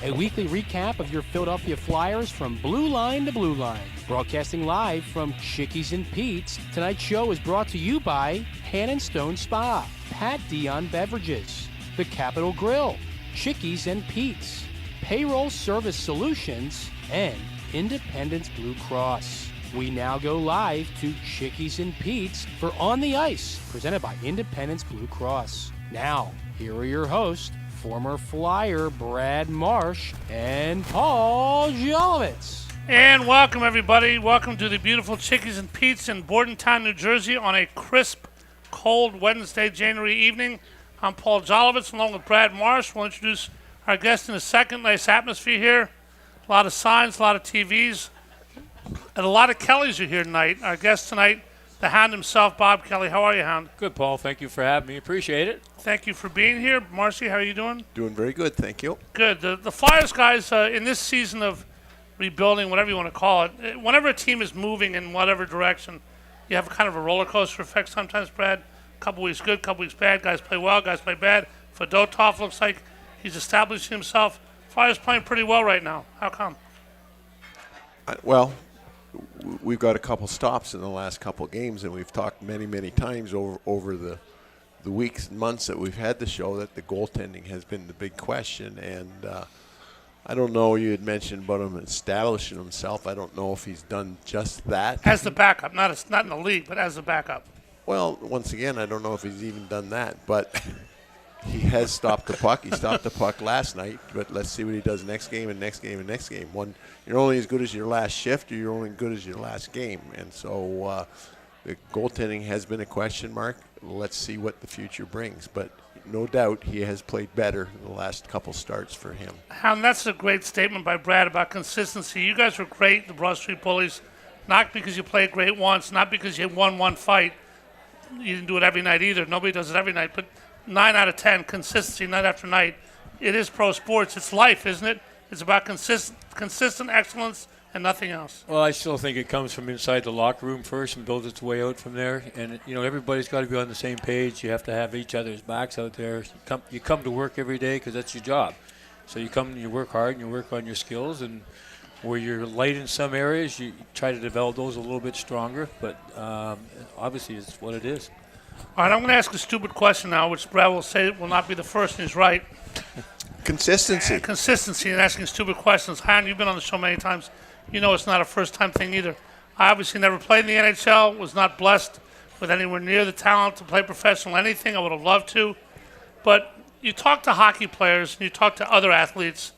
A weekly recap of your Philadelphia Flyers from blue line to blue line. Broadcasting live from Chickies and Pete's, tonight's show is brought to you by Han & Stone Spa, Pat Dion Beverages, The Capitol Grill, Chickies and Pete's, Payroll Service Solutions, and Independence Blue Cross. We now go live to Chickies and Pete's for On the Ice, presented by Independence Blue Cross. Now, here are your hosts, former Flyer Brad Marsh and Paul Jolovitz. And welcome, everybody. Welcome to the beautiful Chickies and Pete's in Bordentown, New Jersey on a crisp, cold Wednesday, January evening. I'm Paul Jolovitz along with Brad Marsh. We'll introduce our guest in a second. Nice atmosphere here. A lot of signs, a lot of TVs, and a lot of Kellys are here tonight. Our guest tonight, the Hound himself, Bob Kelly. How are you, Hound? Good, Paul. Thank you for having me. Appreciate it. Thank you for being here. Marcy, how are you doing? Doing very good, thank you. Good. The Flyers guys, in this season of rebuilding, whatever you want to call it, whenever a team is moving in whatever direction, you have kind of a roller coaster effect sometimes, Brad. A couple weeks good, couple weeks bad. Guys play well, guys play bad. Fedotov looks like he's establishing himself. Flyers playing pretty well right now. How come? Well, we've got a couple stops in the last couple games, and we've talked many, many times over the weeks and months that we've had the show that the goaltending has been the big question. And I don't know, you had mentioned about him establishing himself. I don't know if he's done just that. As the backup, not in the league, but as the backup. Well, once again, I don't know if he's even done that, but he has stopped the puck. He stopped the puck last night, but let's see what he does next game and next game and next game. You're only as good as your last shift, or you're only as good as your last game. And so the goaltending has been a question mark. Let's see what the future brings. But no doubt he has played better in the last couple starts for him. Hound, that's a great statement by Brad about consistency. You guys were great, the Broad Street Bullies, not because you played great once, not because you won one fight. You didn't do it every night either. Nobody does it every night. But 9 out of 10, consistency night after night. It is pro sports. It's life, isn't it? It's about consistent excellence and nothing else. Well, I still think it comes from inside the locker room first and builds its way out from there. And, everybody's got to be on the same page. You have to have each other's backs out there. You come to work every day because that's your job. So you come and you work hard and you work on your skills. And where you're light in some areas, you try to develop those a little bit stronger. But obviously it's what it is. All right, I'm going to ask a stupid question now, which Brad will say will not be the first, and he's right. Consistency. Consistency and asking stupid questions. Han, you've been on the show many times. You know it's not a first-time thing either. I obviously never played in the NHL, was not blessed with anywhere near the talent to play professional anything. I would have loved to. But you talk to hockey players and you talk to other athletes.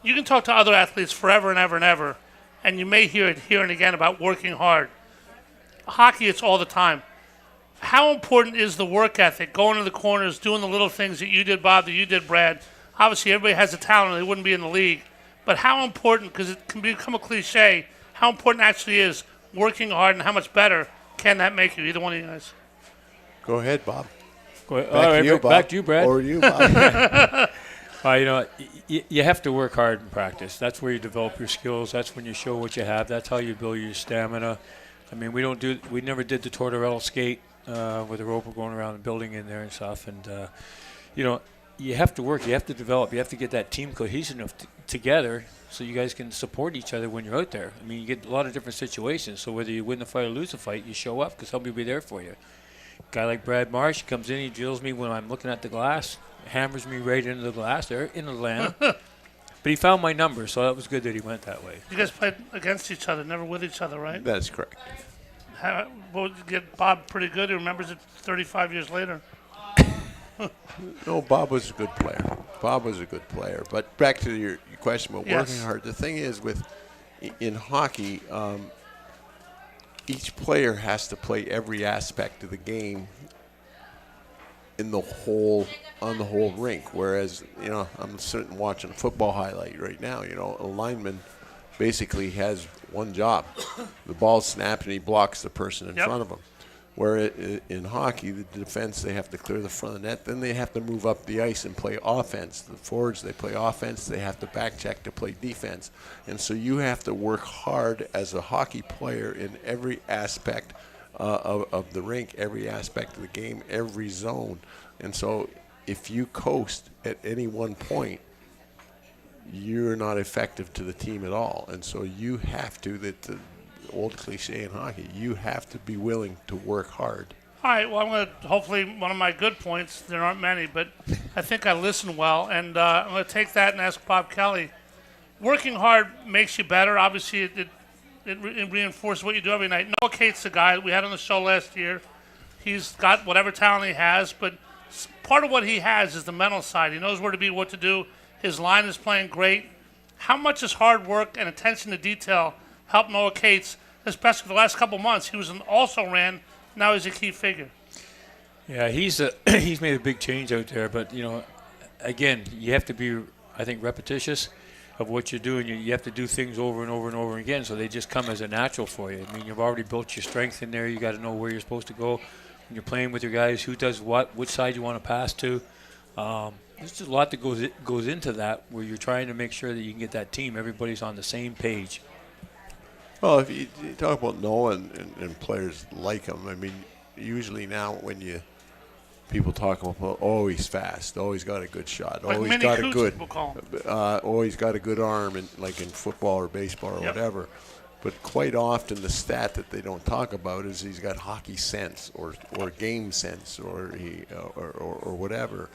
You can talk to other athletes forever and ever and ever, and you may hear it here and again about working hard. Hockey, it's all the time. How important is the work ethic, going to the corners, doing the little things that you did, Bob, that you did, Brad? Obviously, everybody has a talent or they wouldn't be in the league. But how important, because it can become a cliche, how important actually is working hard and how much better can that make you, either one of you guys? Go ahead, Bob. Go ahead. Back to you, Brad. Or you, Bob. You have to work hard in practice. That's where you develop your skills. That's when you show what you have. That's how you build your stamina. I mean, we never did the Tortorella skate with the rope going around the building in there and stuff. And, you have to work. You have to develop. You have to get that team cohesive together so you guys can support each other when you're out there. I mean, you get a lot of different situations. So whether you win the fight or lose the fight, you show up because somebody will be there for you. A guy like Brad Marsh comes in, he drills me when I'm looking at the glass, hammers me right into the glass there in the land. But he found my number, so that was good that he went that way. You guys played against each other, never with each other, right? That is correct. Would you get Bob pretty good? He remembers it 35 years later. No, Bob was a good player. But back to your question about working hard. The thing is, in hockey, each player has to play every aspect of the game on the whole rink. Whereas, I'm sitting watching a football highlight right now. A lineman basically has one job: the ball snaps and he blocks the person in front of him. Where in hockey, the defense, they have to clear the front of the net. Then they have to move up the ice and play offense. The forwards, they play offense. They have to back check to play defense. And so you have to work hard as a hockey player in every aspect of the rink, every aspect of the game, every zone. And so if you coast at any one point, you're not effective to the team at all. And so you have to, the old cliche in hockey, you have to be willing to work hard. All right, well, I'm going to, hopefully, one of my good points, there aren't many, but I think I listen well, and I'm going to take that and ask Bob Kelly. Working hard makes you better. Obviously, it reinforces what you do every night. Noah Cates, the guy we had on the show last year, he's got whatever talent he has, but part of what he has is the mental side. He knows where to be, what to do. His line is playing great. How much does hard work and attention to detail help Noah Cates, especially the last couple months? He was an also-ran. Now he's a key figure. Yeah, he's made a big change out there. But, again, you have to be, I think, repetitious of what you're doing. You have to do things over and over and over again so they just come as a natural for you. I mean, you've already built your strength in there. You got to know where you're supposed to go. When you're playing with your guys, who does what, which side you want to pass to. There's just a lot that goes into that where you're trying to make sure that you can get that team. Everybody's on the same page. Well, if you talk about Noah and players like him, I mean, usually now when people talk about, oh, he's fast, oh, he's got a good shot, like oh, he's got a good, he's got a good arm, like in football or baseball or whatever. But quite often the stat that they don't talk about is he's got hockey sense or game sense or whatever.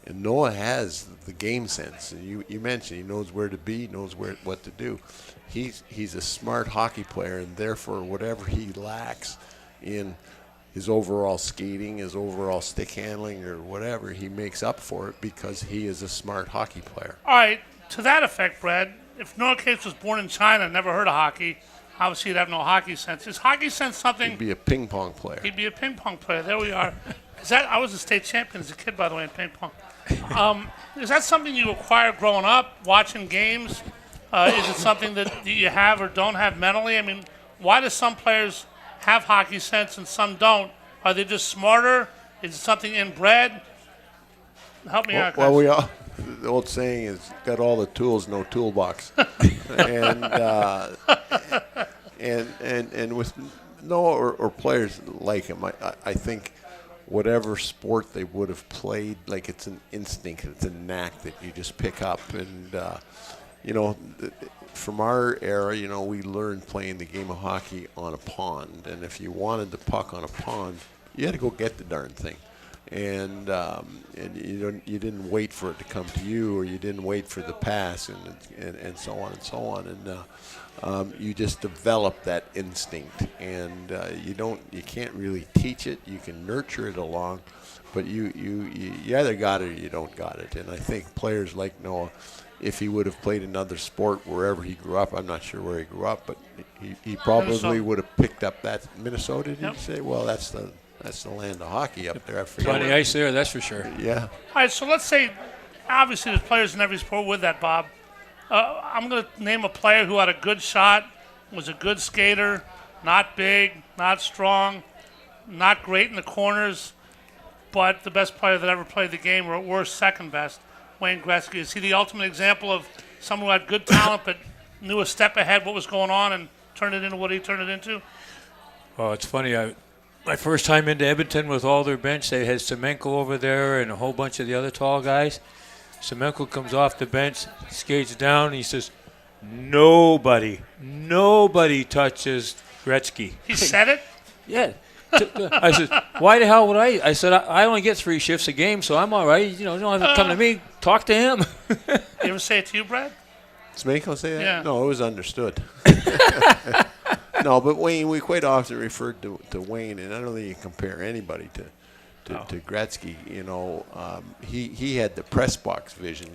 And Noah has the game sense. And you mentioned he knows where to be, knows what to do. He's a smart hockey player, and therefore whatever he lacks in his overall skating, his overall stick handling, or whatever, he makes up for it because he is a smart hockey player. All right, to that effect, Brad, if Noah Cates was born in China and never heard of hockey, obviously he'd have no hockey sense. Is hockey sense something? He'd be a ping pong player. He'd be a ping pong player. There we are. I was a state champion as a kid, by the way, in ping pong. Is that something you acquired growing up, watching games? Is it something that you have or don't have mentally? I mean, why do some players have hockey sense and some don't? Are they just smarter? Is it something inbred? Help me out, guys. Well, the old saying is, got all the tools, no toolbox. and with Noah or players like him, I think whatever sport they would have played, like it's an instinct, it's a knack that you just pick up. And, from our era, we learned playing the game of hockey on a pond. And if you wanted the puck on a pond, you had to go get the darn thing. And you didn't wait for it to come to you, or you didn't wait for the pass, and so on and so on. And you just develop that instinct, and you can't really teach it. You can nurture it along, but you either got it or you don't got it. And I think players like Noah, if he would have played another sport wherever he grew up, I'm not sure where he grew up, but he probably would have picked up that Minnesota. Did you say? Well, that's the land of hockey up there. I forget. Plenty of ice there, that's for sure. Yeah. All right, so let's say, obviously there's players in every sport with that, Bob. I'm going to name a player who had a good shot, was a good skater, not big, not strong, not great in the corners, but the best player that ever played the game, or at worst, second best. Wayne Gretzky. Is he the ultimate example of someone who had good talent but knew a step ahead what was going on and turned it into what he turned it into? Oh, it's funny. My first time into Edmonton with all their bench, they had Semenko over there and a whole bunch of the other tall guys. Semenko comes off the bench, skates down, and he says, nobody touches Gretzky. He said it? Yeah. I said, why the hell would I? I said, I only get 3 shifts a game, so I'm all right. You don't have to come to me. Talk to him. You ever say it to you, Brad? Smanko say that? Yeah. No, it was understood. No, but Wayne, we quite often referred to Wayne, and I don't think you compare anybody to Gretzky. He had the press box vision.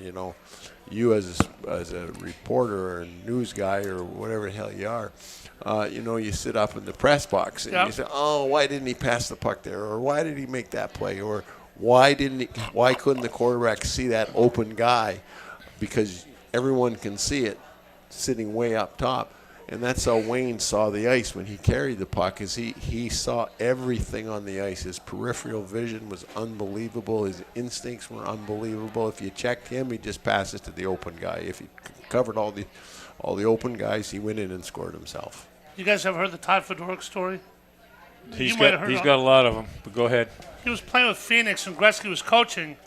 You as a reporter or news guy or whatever the hell you are, you sit up in the press box and you say, oh, why didn't he pass the puck there, or why did he make that play, or why couldn't the quarterback see that open guy? Because everyone can see it sitting way up top. And that's how Wayne saw the ice when he carried the puck, is he saw everything on the ice. His peripheral vision was unbelievable. His instincts were unbelievable. If you checked him, he'd just pass it to the open guy. If he covered all the open guys, he went in and scored himself. You guys ever heard the Todd Fedoruk story? He's got a lot of them, but go ahead. He was playing with Phoenix, and Gretzky was coaching.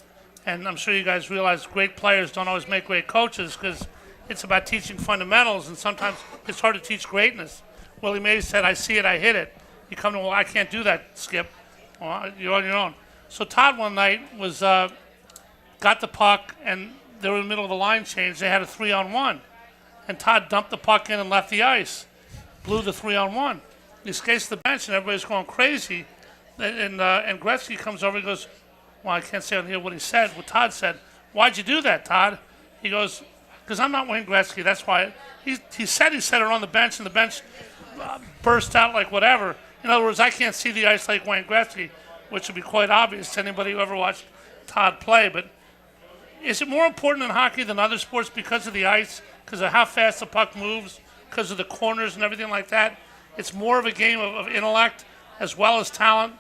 And I'm sure you guys realize great players don't always make great coaches, because it's about teaching fundamentals, and sometimes it's hard to teach greatness. Willie Mays said, I see it, I hit it. You come to, well, I can't do that, Skip. Well, you're on your own. So Todd one night was got the puck, and they were in the middle of a line change. They had a 3-on-1. And Todd dumped the puck in and left the ice. Blew the 3-on-1. He skates to the bench, and everybody's going crazy. And Gretzky comes over and goes, well, I can't say on here what he said, what Todd said. Why'd you do that, Todd? He goes, because I'm not Wayne Gretzky. That's why. He said it on the bench, and the bench burst out like whatever. In other words, I can't see the ice like Wayne Gretzky, which would be quite obvious to anybody who ever watched Todd play. But is it more important in hockey than other sports because of the ice, because of how fast the puck moves, because of the corners and everything like that? It's more of a game of intellect as well as talent,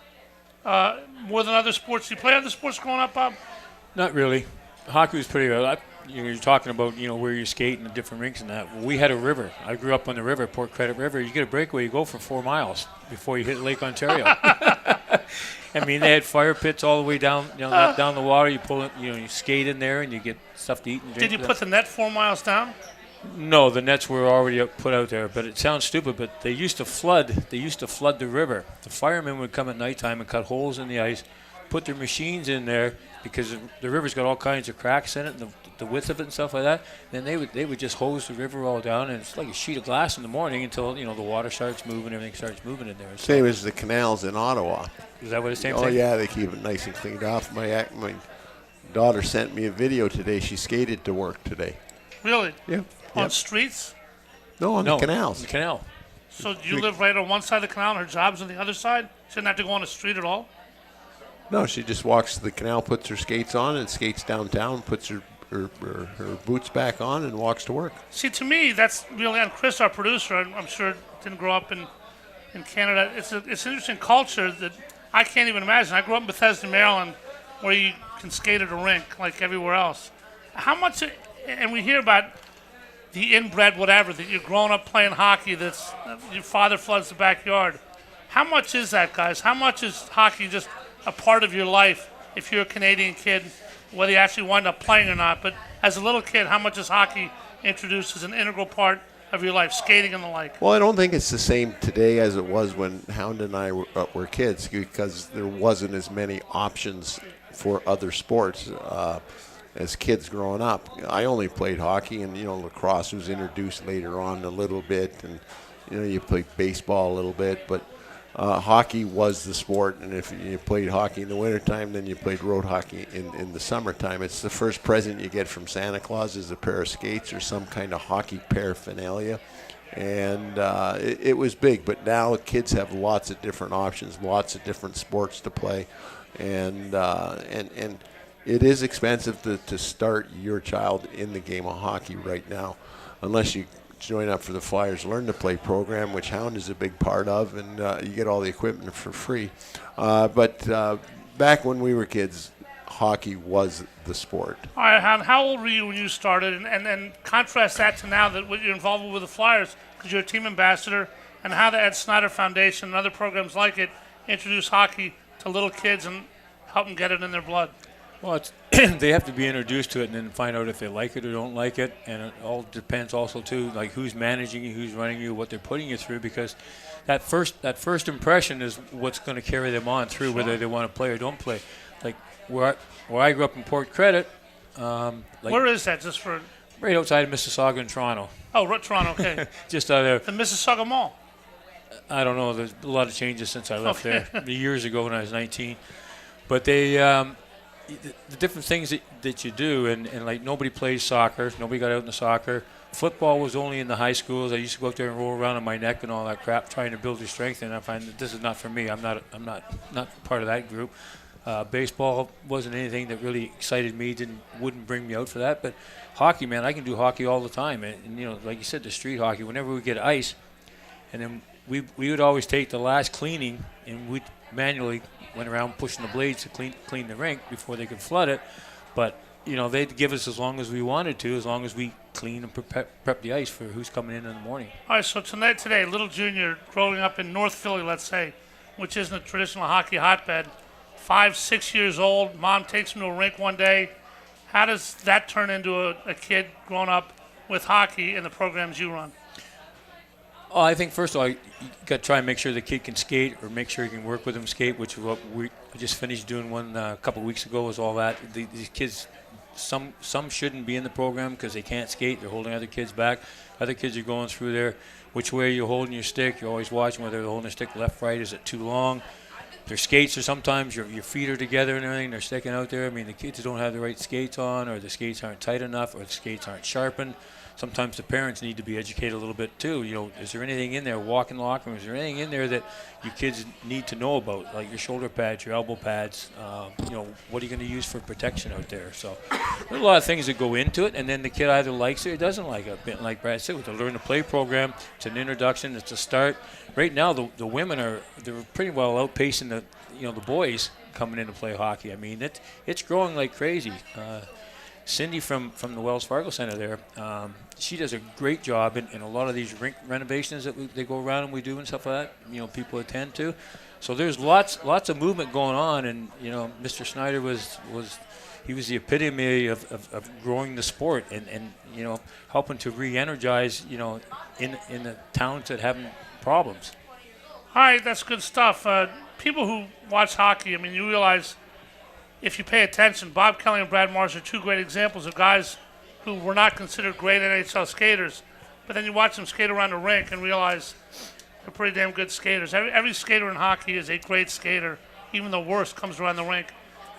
more than other sports. Do you play other sports growing up, Bob? Not really. Hockey was pretty good. You're talking about, where you skate and the different rinks and that. We had a river. I grew up on the river, Port Credit River. You get a breakaway, you go for 4 miles before you hit Lake Ontario. I mean, they had fire pits all the way down, down the water. You pull it, you skate in there and you get stuff to eat and drink. Did you put the net 4 miles down? No, the nets were already put out there. But it sounds stupid, but they used to flood. They used to flood the river. The firemen would come at nighttime and cut holes in the ice, put their machines in there because the river's got all kinds of cracks in it, and the width of it and stuff like that. Then they would just hose the river all down, and it's like a sheet of glass in the morning until the water starts moving, everything starts moving in there. Same as the canals in Ottawa. Is that what it's same Oh thing? yeah, they keep it nice and cleaned off. My daughter sent me a video today. She skated to work today. Really? Yeah. On Yep. streets? No, on the canals. The canal. So you live right on one side of the canal and her job's on the other side? She didn't have to go on the street at all? No, she just walks to the canal, puts her skates on, and skates downtown, puts her boots back on, and walks to work. See, to me, that's really, and Chris, our producer, I'm sure didn't grow up in Canada. It's an interesting culture that I can't even imagine. I grew up in Bethesda, Maryland, where you can skate at a rink like everywhere else. How much, and we hear about the inbred whatever, that you're growing up playing hockey, that's your father floods the backyard. How much is that, guys? How much is hockey just a part of your life if you're a Canadian kid, whether you actually wind up playing or not? But as a little kid, how much is hockey introduced as an integral part of your life, skating and the like? Well, I don't think it's the same today as it was when Hound and I were kids, because there wasn't as many options for other sports. As kids growing up, I only played hockey, and lacrosse was introduced later on a little bit, and you played baseball a little bit, but hockey was the sport. And if you played hockey in the wintertime, then you played road hockey in the summertime. It's the first present you get from Santa Claus is a pair of skates or some kind of hockey paraphernalia, and it was big. But now kids have lots of different options, lots of different sports to play, and it is expensive to start your child in the game of hockey right now, unless you join up for the Flyers Learn to Play program, which Hound is a big part of, and you get all the equipment for free. But back when we were kids, hockey was the sport. All right, Hound, how old were you when you started? And contrast that to now that what you're involved with the Flyers, because you're a team ambassador, and how the Ed Snyder Foundation and other programs like it introduce hockey to little kids and help them get it in their blood. Well, they have to be introduced to it and then find out if they like it or don't like it. And it all depends also, too, like who's managing you, who's running you, what they're putting you through, because that first impression is what's going to carry them on through, whether they want to play or don't play. Like where I grew up in Port Credit. Where is that, just for? Right outside of Mississauga in Toronto. Oh, Toronto, okay. Just out there. The Mississauga Mall. I don't know. There's a lot of changes since I left there years ago when I was 19. But they... the different things that you do, and like nobody plays soccer, nobody got out in the soccer. Football was only in the high schools. I used to go out there and roll around on my neck and all that crap, trying to build your strength. And I find that this is not for me. I'm not part of that group. Baseball wasn't anything that really excited me. Wouldn't bring me out for that. But hockey, man, I can do hockey all the time. And like you said, the street hockey. Whenever we get ice, and then we would always take the last cleaning and we'd manually went around pushing the blades to clean the rink before they could flood it. But, they'd give us as long as we wanted to, as long as we clean and prep the ice for who's coming in the morning. All right, so today, little junior growing up in North Philly, let's say, which isn't a traditional hockey hotbed, 5, 6 years old, mom takes him to a rink one day. How does that turn into a kid growing up with hockey and the programs you run? Oh, I think first of all, you got to try and make sure the kid can skate, or make sure you can work with him skate, which is what we just finished doing one a couple of weeks ago. Was all that these kids, some shouldn't be in the program because they can't skate. They're holding other kids back. Other kids are going through there. Which way you're holding your stick? You're always watching whether they're holding their stick left, right. Is it too long? Their skates are sometimes your feet are together and everything. They're sticking out there. I mean, the kids don't have the right skates on, or the skates aren't tight enough, or the skates aren't sharpened. Sometimes the parents need to be educated a little bit too. You know, is there anything in there, walk-in locker room, is there anything in there that you kids need to know about, like your shoulder pads, your elbow pads, you know, what are you going to use for protection out there? So there's a lot of things that go into it, and then the kid either likes it or doesn't like it. Like Brad said, with the Learn to Play program, it's an introduction, it's a start. Right now, the women they're pretty well outpacing the boys coming in to play hockey. I mean, it's growing like crazy. Cindy from the Wells Fargo Center there, she does a great job in a lot of these rink renovations that they go around and we do and stuff like that. You know, people attend to. So there's lots of movement going on, and you know, Mr. Snyder was the epitome of growing the sport and you know, helping to re-energize, you know, in the towns that have problems. All right, that's good stuff. People who watch hockey, I mean, you realize if you pay attention, Bob Kelly and Brad Marsh are two great examples of guys who were not considered great NHL skaters, but then you watch them skate around the rink and realize they're pretty damn good skaters. Every skater in hockey is a great skater. Even the worst comes around the rink.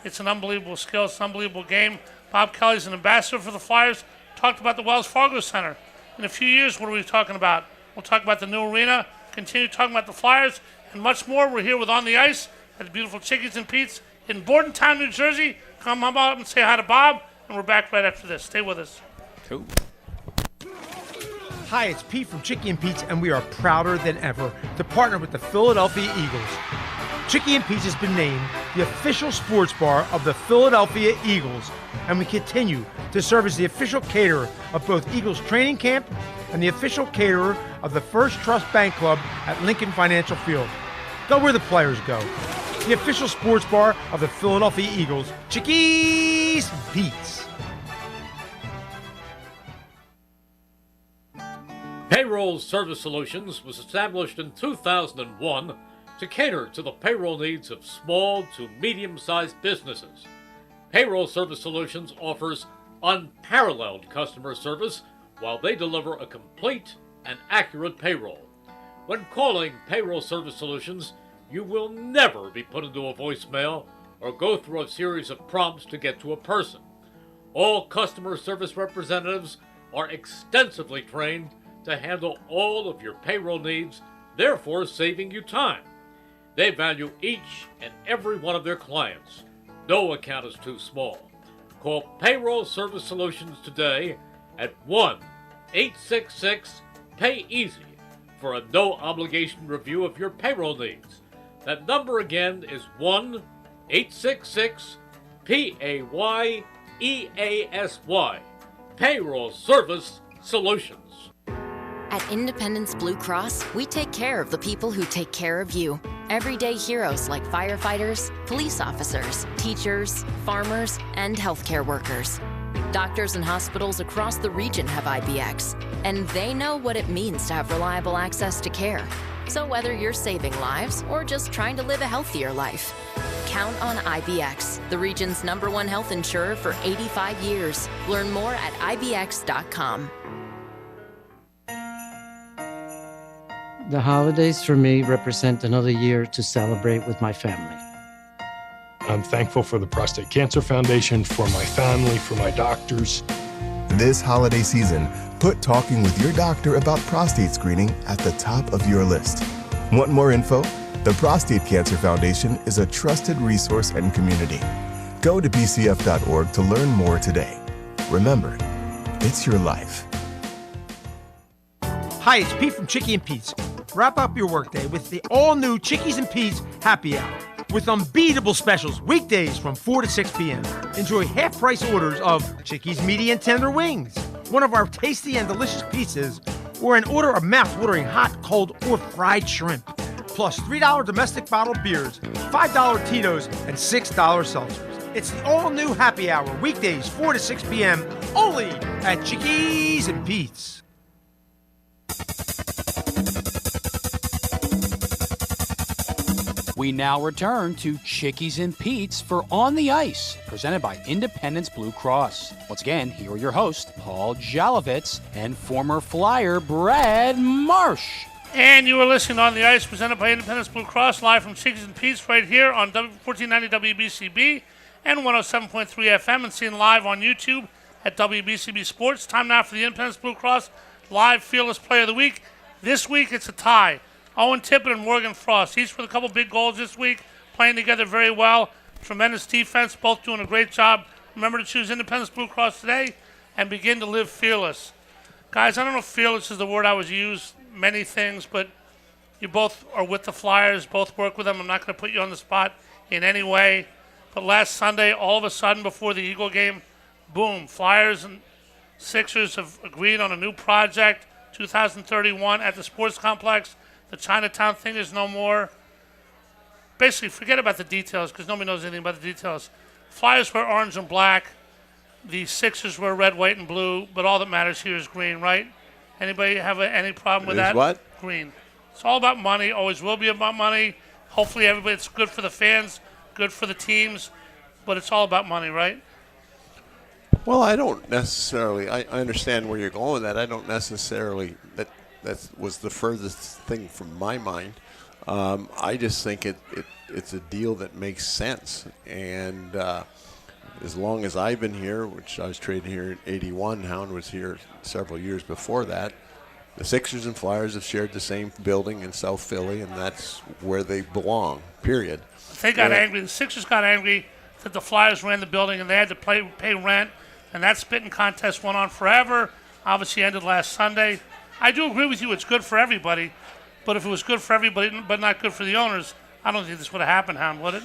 It's an unbelievable skill. It's an unbelievable game. Bob Kelly's an ambassador for the Flyers. Talked about the Wells Fargo Center. In a few years, what are we talking about? We'll talk about the new arena, continue talking about the Flyers, and much more. We're here with On the Ice at the beautiful Chickies and Pete's in Bordentown, New Jersey. Come on up and say hi to Bob, and we're back right after this. Stay with us. Cool. Hi, it's Pete from Chickie and Pete's, and we are prouder than ever to partner with the Philadelphia Eagles. Chickie and Pete's has been named the official sports bar of the Philadelphia Eagles, and we continue to serve as the official caterer of both Eagles training camp and the official caterer of the First Trust Bank Club at Lincoln Financial Field. Go where the players go. The official sports bar of the Philadelphia Eagles, Chickies and Pete's. Payroll Service Solutions was established in 2001 to cater to the payroll needs of small to medium-sized businesses. Payroll Service Solutions offers unparalleled customer service while they deliver a complete and accurate payroll. When calling Payroll Service Solutions, you will never be put into a voicemail or go through a series of prompts to get to a person. All customer service representatives are extensively trained to handle all of your payroll needs, therefore saving you time. They value each and every one of their clients. No account is too small. Call Payroll Service Solutions today at 1-866-PAY-EASY for a no-obligation review of your payroll needs. That number again is 1-866-PAYEASY. Payroll Service Solutions. At Independence Blue Cross, we take care of the people who take care of you. Everyday heroes like firefighters, police officers, teachers, farmers, and healthcare workers. Doctors and hospitals across the region have IBX, and they know what it means to have reliable access to care. So whether you're saving lives or just trying to live a healthier life, count on IBX, the region's #1 health insurer for 85 years. Learn more at IBX.com. The holidays for me represent another year to celebrate with my family. I'm thankful for the Prostate Cancer Foundation, for my family, for my doctors. This holiday season, put talking with your doctor about prostate screening at the top of your list. Want more info? The Prostate Cancer Foundation is a trusted resource and community. Go to pcf.org to learn more today. Remember, it's your life. Hi, it's Pete from Chickie and Pete's. Wrap up your workday with the all-new Chickies and Pete's Happy Hour with unbeatable specials weekdays from 4 to 6 p.m. Enjoy half-price orders of Chickies Medium Tender Wings, one of our tasty and delicious pizzas, or an order of mouth-watering hot, cold, or fried shrimp. Plus $3 domestic bottled beers, $5 Tito's, and $6 seltzers. It's the all-new Happy Hour weekdays 4 to 6 p.m. only at Chickies and Pete's. We now return to Chickies and Pete's for On the Ice, presented by Independence Blue Cross. Once again, here are your hosts, Paul Jolovitz and former Flyer Brad Marsh. And you are listening to On the Ice, presented by Independence Blue Cross, live from Chickies and Pete's right here on 1490 WBCB and 107.3 FM, and seen live on YouTube at WBCB Sports. Time now for the Independence Blue Cross Live Fearless Player of the Week. This week it's a tie. Owen Tippett and Morgan Frost, each with a couple big goals this week, playing together very well. Tremendous defense, both doing a great job. Remember to choose Independence Blue Cross today and begin to live fearless. Guys, I don't know if fearless is the word I would use, many things, but you both are with the Flyers, both work with them. I'm not going to put you on the spot in any way. But last Sunday, all of a sudden before the Eagle game, boom, Flyers and Sixers have agreed on a new project, 2031 at the sports complex. The Chinatown thing is no more. Basically, forget about the details because nobody knows anything about the details. Flyers wear orange and black. The Sixers wear red, white, and blue. But all that matters here is green, right? Anybody have any problem with that? What? Green. It's all about money. Always will be about money. Hopefully, everybody. It's good for the fans, good for the teams, but it's all about money, right? Well, I don't necessarily. I understand where you're going with that. I don't necessarily that was the furthest thing from my mind. I just think it's a deal that makes sense. And as long as I've been here, which I was traded here in '81, Hound was here several years before that, the Sixers and Flyers have shared the same building in South Philly, and that's where they belong, period. They got angry. The Sixers got angry that the Flyers ran the building and they had to pay rent, and that spitting contest went on forever. Obviously ended last Sunday. I do agree with you. It's good for everybody. But if it was good for everybody but not good for the owners, I don't think this would have happened, Hound, would it?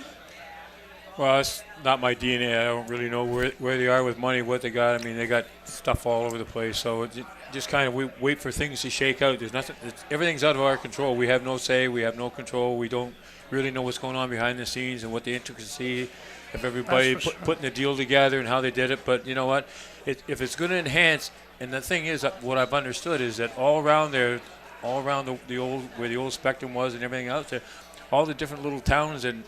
Well, it's not my DNA. I don't really know where they are with money, what they got. I mean, they got stuff all over the place. So it just kind of wait for things to shake out. There's nothing. Everything's out of our control. We have no say. We have no control. We don't really know what's going on behind the scenes and what the intricacy of everybody putting the deal together and how they did it. But you know what? If it's going to enhance, and the thing is, what I've understood is that all around there, all around the old where the old Spectrum was and everything else there, all the different little towns and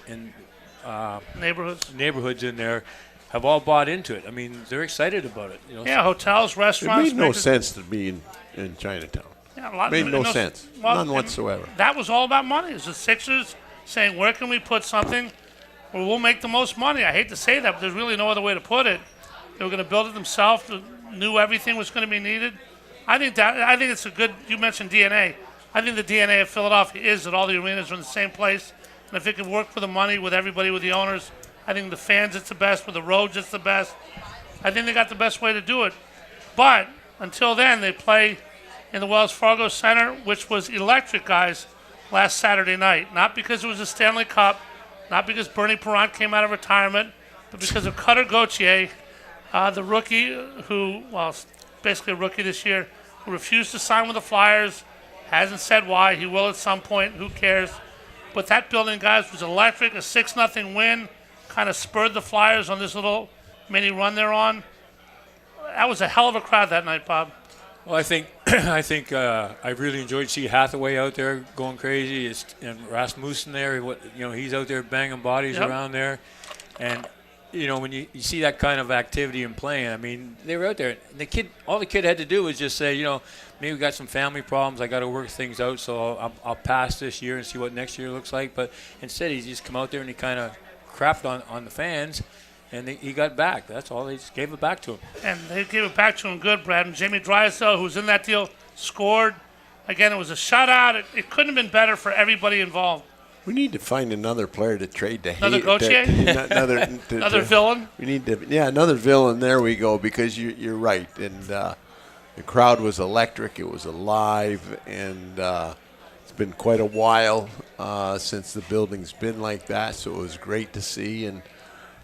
neighborhoods in there have all bought into it. I mean, they're excited about it. You know? Yeah, hotels, restaurants. It made no sense to be in Chinatown. Yeah, it made no sense. Well, none whatsoever. That was all about money. It was the Sixers saying, where can we put something where we'll make the most money? I hate to say that, but there's really no other way to put it. They were going to build it themselves, knew everything was going to be needed. I think it's a good, you mentioned DNA. I think the DNA of Philadelphia is that all the arenas are in the same place. And if it can work for the money with everybody, with the owners, I think the fans it's the best, with the roads it's the best. I think they got the best way to do it. But until then, they play in the Wells Fargo Center, which was electric, guys, last Saturday night. Not because it was a Stanley Cup, not because Bernie Perrant came out of retirement, but because of Cutter Gauthier, the rookie who, well, basically a rookie this year, who refused to sign with the Flyers, hasn't said why. He will at some point. Who cares? But that building, guys, was electric. A 6-0 win kind of spurred the Flyers on this little mini run they're on. That was a hell of a crowd that night, Bob. Well, I think I really enjoyed seeing Hathaway out there going crazy, and Rasmussen there. He's out there banging bodies around there, and when you see that kind of activity and playing, I mean, they were out there. And all the kid had to do was just say, maybe we got some family problems. I got to work things out, so I'll pass this year and see what next year looks like. But instead, he just come out there and he kind of crapped on the fans, and he got back. That's all. They just gave it back to him. And they gave it back to him good, Brad. And Jamie Drysdale, who was in that deal, scored. Again, it was a shutout. It couldn't have been better for everybody involved. We need to find another player to trade to another Gauthier? Another villain? We need to, another villain. There we go. Because you're right, and the crowd was electric. It was alive, and it's been quite a while since the building's been like that. So it was great to see, and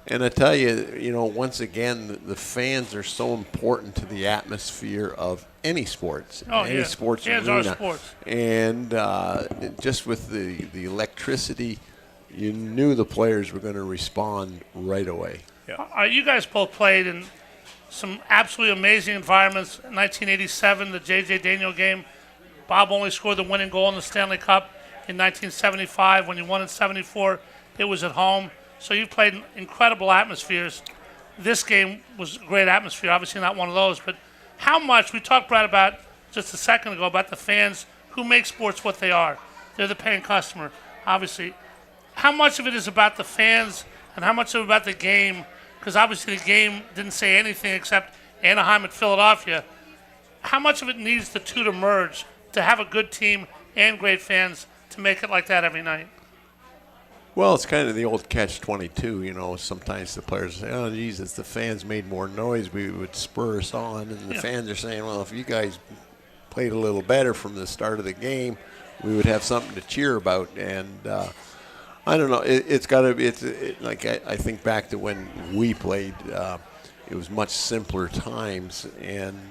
I tell you, once again, the fans are so important to the atmosphere of any sports, sports arena. Our sports. And just with the electricity, you knew the players were going to respond right away. Yeah. You guys both played in some absolutely amazing environments. In 1987, the J.J. Daniel game, Bob only scored the winning goal in the Stanley Cup. In 1975, when you won in 74, it was at home. So you've played in incredible atmospheres. This game was a great atmosphere, obviously not one of those. But how much, we talked, Brad, about just a second ago, about the fans who make sports what they are. They're the paying customer, obviously. How much of it is about the fans and how much of it about the game? Because obviously the game didn't say anything except Anaheim and Philadelphia. How much of it needs the two to merge to have a good team and great fans to make it like that every night? Well, it's kind of the old catch-22, you know. Sometimes the players say, oh, Jesus, the fans made more noise, we would spur us on. And the fans are saying, well, if you guys played a little better from the start of the game, we would have something to cheer about. And I don't know. It's got to be. Like I think back to when we played. It was much simpler times, and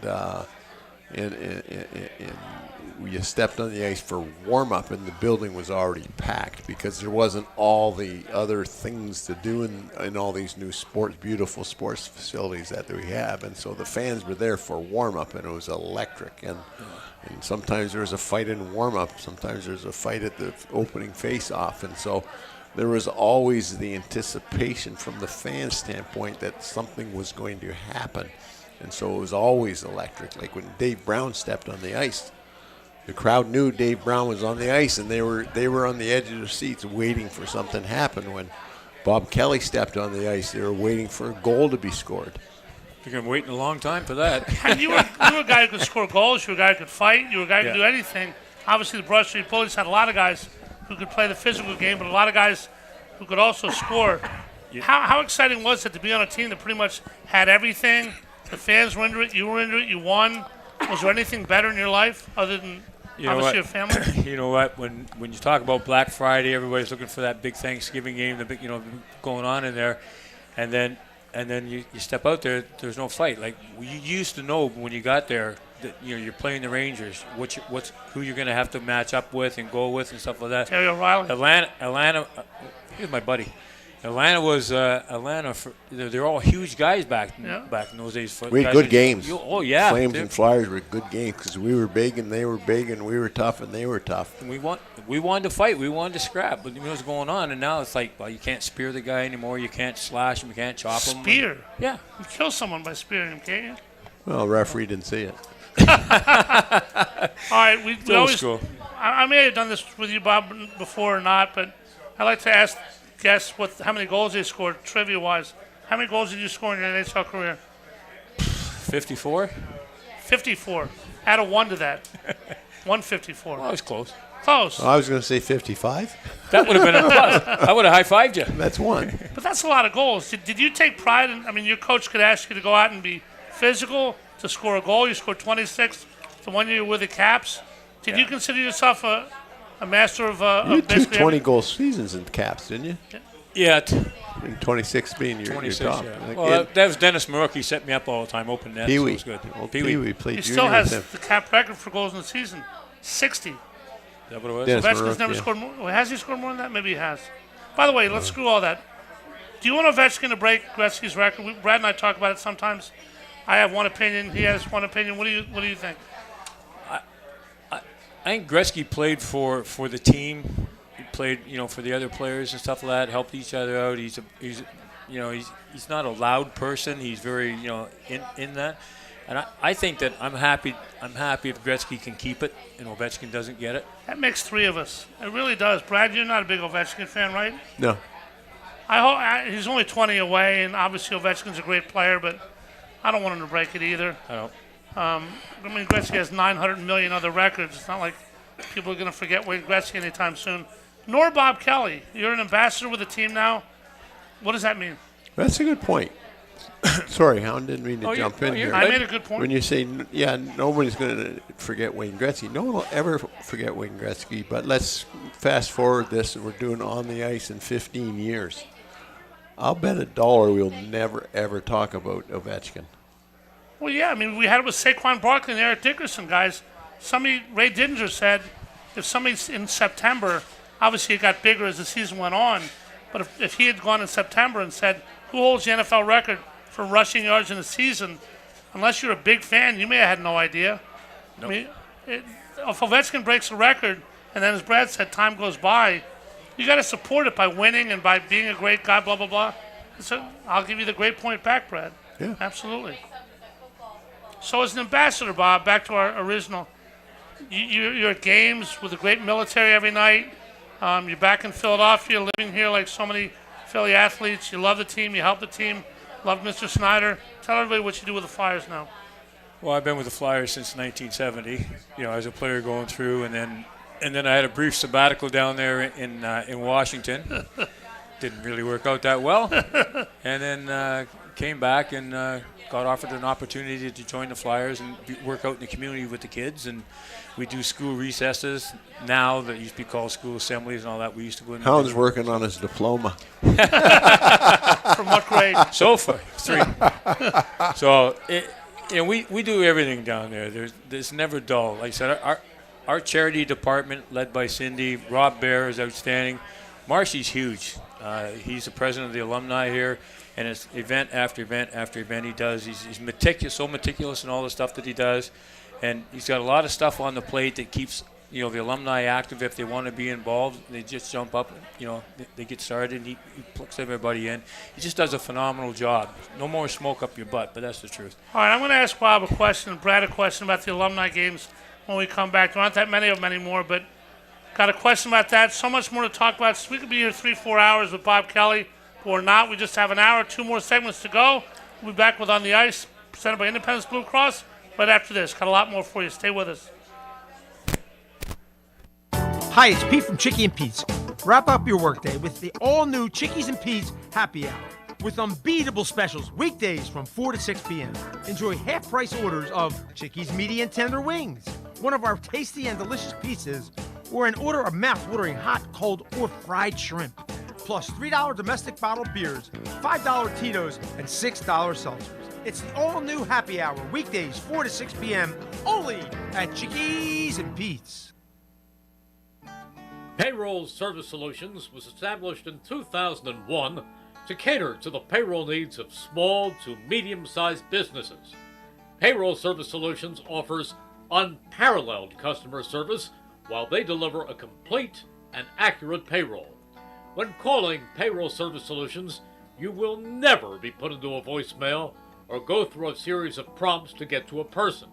you stepped on the ice for warm up, and the building was already packed because there wasn't all the other things to do in all these new beautiful sports facilities that we have, and so the fans were there for warm up, and it was electric. And sometimes there was a fight in warm-up. Sometimes there's a fight at the opening face-off. And so there was always the anticipation from the fan standpoint that something was going to happen. And so it was always electric. Like when Dave Brown stepped on the ice, the crowd knew Dave Brown was on the ice, and they were on the edge of their seats waiting for something to happen. When Bob Kelly stepped on the ice, they were waiting for a goal to be scored. You've been waiting a long time for that. And you were a guy who could score goals. You were a guy who could fight. You were a guy who could do anything. Obviously, the Broad Street Bullies had a lot of guys who could play the physical game, but a lot of guys who could also score. Yeah. How exciting was it to be on a team that pretty much had everything? The fans were into it. You were into it. You won. Was there anything better in your life other than obviously your family? You know what? When you talk about Black Friday, everybody's looking for that big Thanksgiving game, the big, going on in there, and then you step out there, there's no fight. Like, you used to know when you got there that you're playing the Rangers, who you're going to have to match up with and go with and stuff like that. Terry O'Reilly. Atlanta, here's my buddy. Atlanta was they're all huge guys back in those days. We had good games. Oh yeah, Flames and Flyers were good games because we were big and they were big, and we were tough and they were tough. And we wanted to fight. We wanted to scrap, but what's going on? And now it's like, well, you can't spear the guy anymore. You can't slash him. You can't chop him. Spear. Yeah. You kill someone by spearing him, can't you? Well, referee didn't see it. All right, we always. Cool. I may have done this with you, Bob, before or not, but I like to ask guess how many goals they scored, trivia-wise. How many goals did you score in your NHL career? 54. 54. Add a 1 to that. 154. Well, I was close. Close. I was going to say 55. That would have been a plus. I would have high-fived you. That's one. But that's a lot of goals. Did you take pride in, your coach could ask you to go out and be physical to score a goal. You scored 26 the one year with the Caps. Did you consider yourself a master of you had 2 20-goal seasons in Caps, didn't you? Yeah. In 26 being your top. Yeah. Well, that was Dennis Marucki set me up all the time, open net. Pee-wee. So it was good. Well, Pee-wee played he junior still has with him. the Cap record for goals in the season, 60. Is that what it was? Dennis Ovechkin's Marucki, never scored more. Well, has he scored more than that? Maybe he has. By the way, let's screw all that. Do you want Ovechkin to break Gretzky's record? Brad and I talk about it sometimes. I have one opinion. He has one opinion. What do you think? I think Gretzky played for the team. He played, for the other players and stuff like that. Helped each other out. He's not a loud person. He's very, in that. And I think that I'm happy if Gretzky can keep it and Ovechkin doesn't get it. That makes 3 of us. It really does. Brad, you're not a big Ovechkin fan, right? No. I hope he's only 20 away, and obviously Ovechkin's a great player, but I don't want him to break it either. I don't. Gretzky has 900 million other records. It's not like people are going to forget Wayne Gretzky anytime soon. Nor Bob Kelly. You're an ambassador with the team now. What does that mean? That's a good point. Sorry, Hound, didn't mean to jump in here. I made a good point. When you say, nobody's going to forget Wayne Gretzky. No one will ever forget Wayne Gretzky, but let's fast forward this. We're doing on the ice in 15 years. I'll bet $1 we'll never, ever talk about Ovechkin. Well, yeah, we had it with Saquon Barkley and Eric Dickerson, guys. Ray Didinger said if somebody's in September, obviously it got bigger as the season went on, but if he had gone in September and said, who holds the NFL record for rushing yards in the season. Unless you're a big fan, you may have had no idea. Nope. I mean, if Ovechkin breaks a record, and then as Brad said, time goes by, you got to support it by winning and by being a great guy, blah, blah, blah. So I'll give you the great point back, Brad. Yeah. Absolutely. So as an ambassador, Bob, back to our original, you're at games with the great military every night. You're back in Philadelphia, living here like so many Philly athletes. You love the team. You help the team. Love Mr. Snyder. Tell everybody what you do with the Flyers now. Well, I've been with the Flyers since 1970. As a player going through, and then I had a brief sabbatical down there in Washington. Didn't really work out that well, and then came back and got offered an opportunity to join the Flyers and work out in the community with the kids. And we do school recesses now that used to be called school assemblies and all that. We used to go in. Hound's working on his diploma. From what grade? So far, 3. So we do everything down there. There's never dull. Like I said, our charity department led by Cindy, Rob Bear is outstanding. Marshy's huge. He's the president of the alumni here, and it's event after event after event he does. He's meticulous in all the stuff that he does, and he's got a lot of stuff on the plate that keeps the alumni active. If they want to be involved, they just jump up. They get started, and he plugs everybody in. He just does a phenomenal job. No more smoke up your butt, but that's the truth. All right, I'm going to ask Bob a question and Brad a question about the alumni games when we come back. There aren't that many of them anymore, but got a question about that. So much more to talk about. We could be here 3-4 hours with Bob Kelly, but we're not. We just have an hour, 2 more segments to go. We'll be back with On the Ice, presented by Independence Blue Cross, right after this. Got a lot more for you. Stay with us. Hi, it's Pete from Chickie and Pete's. Wrap up your workday with the all-new Chickies and Pete's Happy Hour with unbeatable specials weekdays from 4 to 6 p.m. Enjoy half-price orders of Chickies medium and tender wings, one of our tasty and delicious pizzas, or an order of mouth-watering hot, cold, or fried shrimp. Plus $3 domestic bottled beers, $5 Tito's, and $6 seltzers. It's the all-new Happy Hour, weekdays 4 to 6 p.m., only at Chickies and Pete's. Payroll Service Solutions was established in 2001 to cater to the payroll needs of small to medium-sized businesses. Payroll Service Solutions offers unparalleled customer service while they deliver a complete and accurate payroll. When calling Payroll Service Solutions, you will never be put into a voicemail or go through a series of prompts to get to a person.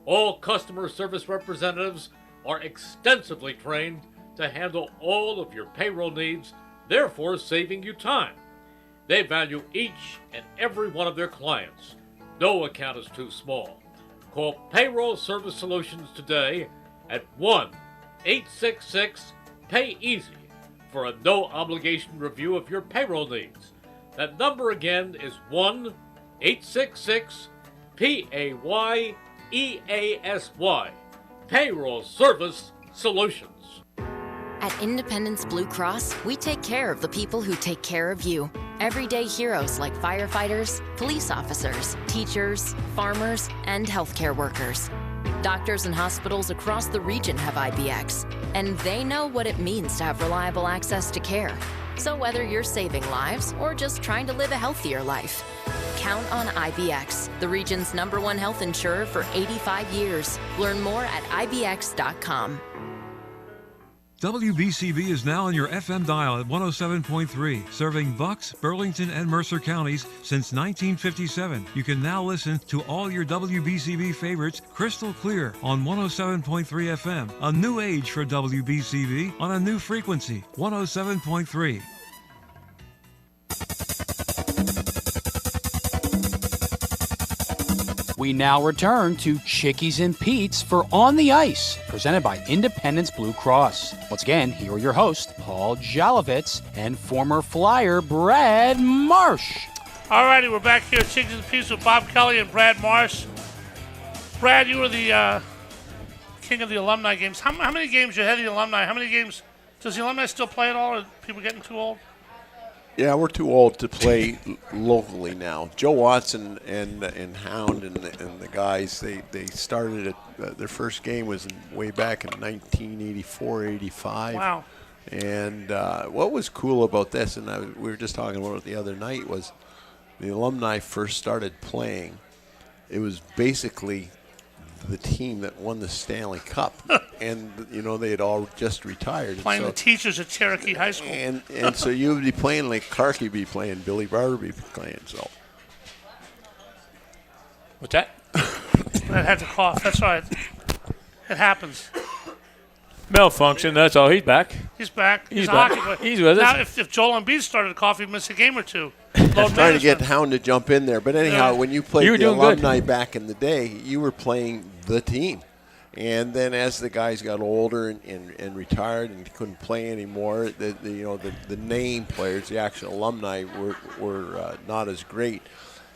All customer service representatives are extensively trained to handle all of your payroll needs, therefore saving you time. They value each and every one of their clients. No account is too small. Call Payroll Service Solutions today at 1-866-PAY-EASY for a no-obligation review of your payroll needs. That number again is 1-866-PAYEASY. Payroll Service Solutions. At Independence Blue Cross, we take care of the people who take care of you. Everyday heroes like firefighters, police officers, teachers, farmers, and healthcare workers. Doctors and hospitals across the region have IBX, and they know what it means to have reliable access to care. So whether you're saving lives or just trying to live a healthier life, count on IBX, the region's #1 health insurer for 85 years. Learn more at IBX.com. WBCB is now on your FM dial at 107.3, serving Bucks, Burlington, and Mercer counties since 1957. You can now listen to all your WBCB favorites crystal clear on 107.3 FM. A new age for WBCB on a new frequency, 107.3. We now return to Chickies and Pete's for On the Ice, presented by Independence Blue Cross. Once again, here are your hosts, Paul Jolovitz and former Flyer Brad Marsh. All righty, we're back here at Chickies and Pete's with Bob Kelly and Brad Marsh. Brad, you were the king of the alumni games. How many games you had the alumni? How many games does the alumni still play at all? Are people getting too old? Yeah, we're too old to play locally now. Joe Watson and Hound and the guys, they started their first game was way back in 1984-85. Wow. And what was cool about this, and we were just talking about it the other night, was the alumni first started playing, it was basically the team that won the Stanley Cup. And, they had all just retired. Playing the teachers at Cherokee High School. And so you would be playing like Clark would be playing, Billy Barber would be playing. So. What's that? I had to cough. That's right. It happens. Malfunction, that's all. He's back. He's back. He's a back. hockey player. He's with us. Now, if Joel Embiid started to cough, he'd miss a game or two. Trying to get Hound to jump in there. But anyhow, when you played the alumni back in the day, you were playing the team. And then as the guys got older and retired and couldn't play anymore, the name players, the actual alumni, were not as great.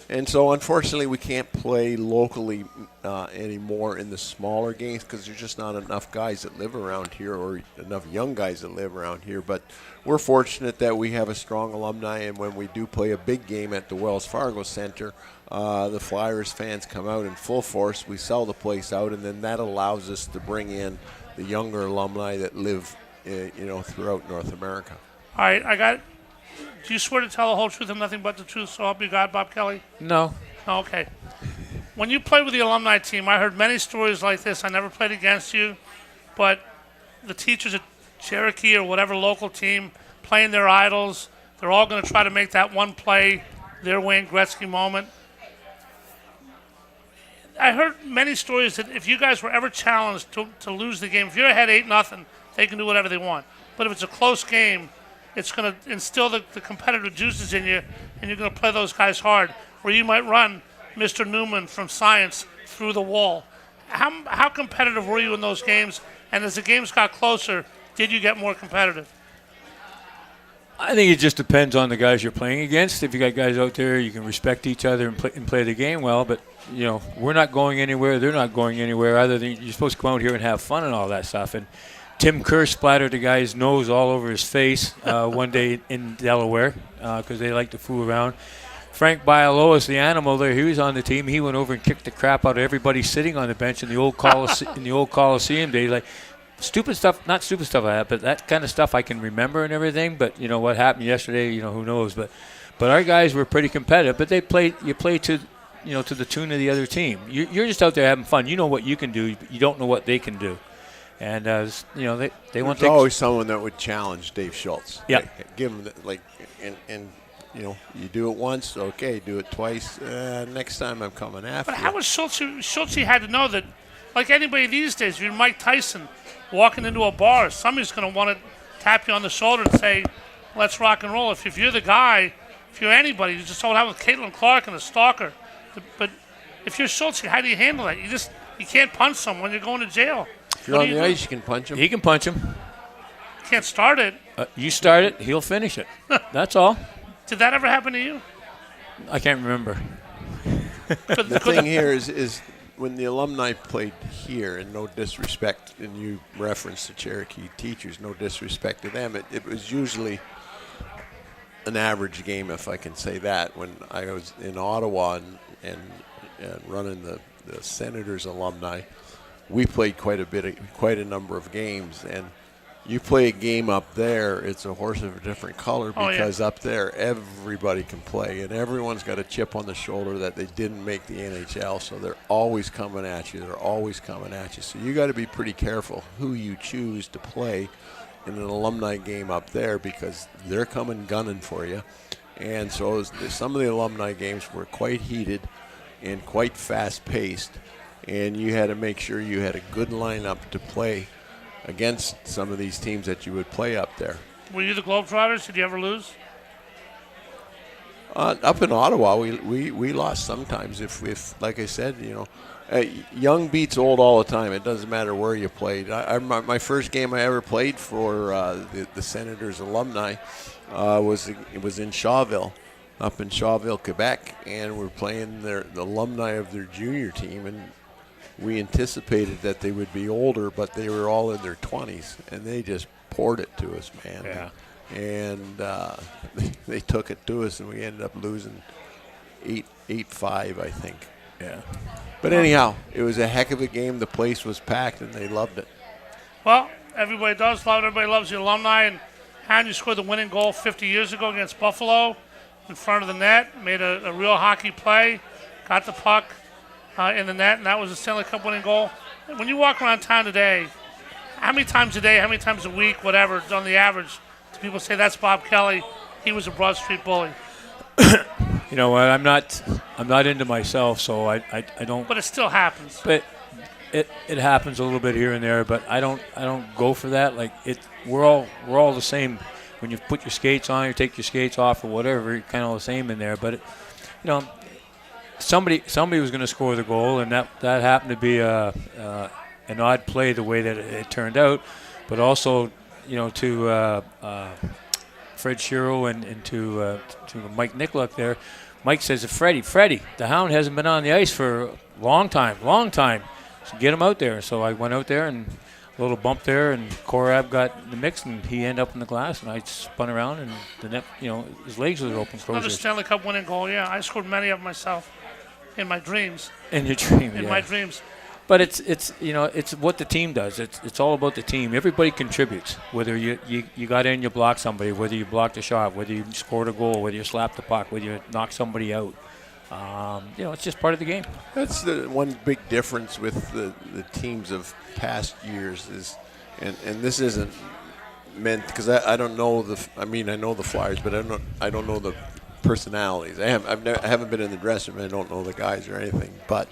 And so, unfortunately, we can't play locally anymore in the smaller games because there's just not enough guys that live around here or enough young guys that live around here. But we're fortunate that we have a strong alumni, and when we do play a big game at the Wells Fargo Center, the Flyers fans come out in full force. We sell the place out, and then that allows us to bring in the younger alumni that live, throughout North America. All right, do you swear to tell the whole truth and nothing but the truth, so help you God, Bob Kelly? No. Oh, okay. When you played with the alumni team, I heard many stories like this. I never played against you, but the teachers at Cherokee or whatever local team playing their idols, they're all going to try to make that one play their Wayne Gretzky moment. I heard many stories that if you guys were ever challenged to lose the game, if you're ahead 8-0, they can do whatever they want. But if it's a close game, it's going to instill the competitive juices in you, and you're going to play those guys hard, where you might run Mr. Newman from science through the wall. How competitive were you in those games? And as the games got closer, did you get more competitive? I think it just depends on the guys you're playing against. If you got guys out there, you can respect each other and play the game well. But, we're not going anywhere. They're not going anywhere. Other than you're supposed to come out here and have fun and all that stuff. And Tim Kerr splattered the guy's nose all over his face one day in Delaware because they like to fool around. Frank Bialowas, the animal there, he was on the team. He went over and kicked the crap out of everybody sitting on the bench in the old Coliseum days. Like stupid stuff, not stupid stuff like that, but that kind of stuff I can remember and everything. But what happened yesterday, who knows? But our guys were pretty competitive. But you play to to the tune of the other team. You're just out there having fun. You know what you can do. You don't know what they can do. And they want. There's always someone that would challenge Dave Schultz. Yeah, give him and you do it once, okay, do it twice. Next time I'm coming after. But how was Schultz had to know that, like anybody these days, if you're Mike Tyson walking into a bar, somebody's going to want to tap you on the shoulder and say, "Let's rock and roll." If you're the guy, if you're anybody, you just saw what happened with Caitlin Clark and the stalker. But if you're Schultz, how do you handle that? You can't punch someone. You're going to jail. If you're on the ice, you can punch him. He can punch him. You can't start it. You start it, he'll finish it. That's all. Did that ever happen to you? I can't remember. The thing here is when the alumni played here, and no disrespect, and you referenced the Cherokee teachers, no disrespect to them, it was usually an average game, if I can say that. When I was in Ottawa and running the Senators alumni, we played quite a number of games, and you play a game up there, it's a horse of a different color because up there everybody can play, and everyone's got a chip on the shoulder that they didn't make the NHL, so they're always coming at you. So you got to be pretty careful who you choose to play in an alumni game up there because they're coming gunning for you. And so some of the alumni games were quite heated and quite fast-paced, and you had to make sure you had a good lineup to play against some of these teams that you would play up there. Were you the Globetrotters? Did you ever lose? Up in Ottawa, we lost sometimes. If like I said, young beats old all the time. It doesn't matter where you played. My first game I ever played for the Senators alumni was in Shawville, up in Shawville, Quebec, and we're playing the alumni of their junior team, and we anticipated that they would be older, but they were all in their 20s, and they just poured it to us, man. Yeah. And they took it to us, and we ended up losing 8-5, I think. Yeah. But anyhow, it was a heck of a game. The place was packed, and they loved it. Well, everybody does love it. Everybody loves the alumni. And Hound, you scored the winning goal 50 years ago against Buffalo. in front of the net, made a real hockey play, got the puck in the net, and that was a Stanley Cup winning goal. When you walk around town today, how many times a day, how many times a week, whatever, on the average, do people say that's Bob Kelly? He was a Broad Street bully. You know what? I'm not into myself, so I don't. But it still happens. But it happens a little bit here and there, but I don't go for that. Like we're all the same. When you put your skates on, you take your skates off or whatever, you're kind of the same in there. But somebody was going to score the goal, and that happened to be an odd play the way that it turned out. But also, to Fred Shiro and to Mike Nicolak there, Mike says to Freddie, the Hound hasn't been on the ice for a long time. So get him out there. So I went out there and a little bump there, and Korab got in the mix, and he ended up in the glass, and I spun around, and the net, his legs were open. Another Stanley Cup winning goal, yeah. I scored many of them myself in my dreams. In your dream, In my dreams. But it's what the team does. It's all about the team. Everybody contributes. Whether you got in, you blocked somebody, whether you blocked a shot, whether you scored a goal, whether you slapped the puck, whether you knocked somebody out. It's just part of the game. That's the one big difference with the teams of past years is, and this isn't meant because I don't know I know the Flyers, but I don't know the personalities. I haven't been in the dressing room. I don't know the guys or anything. But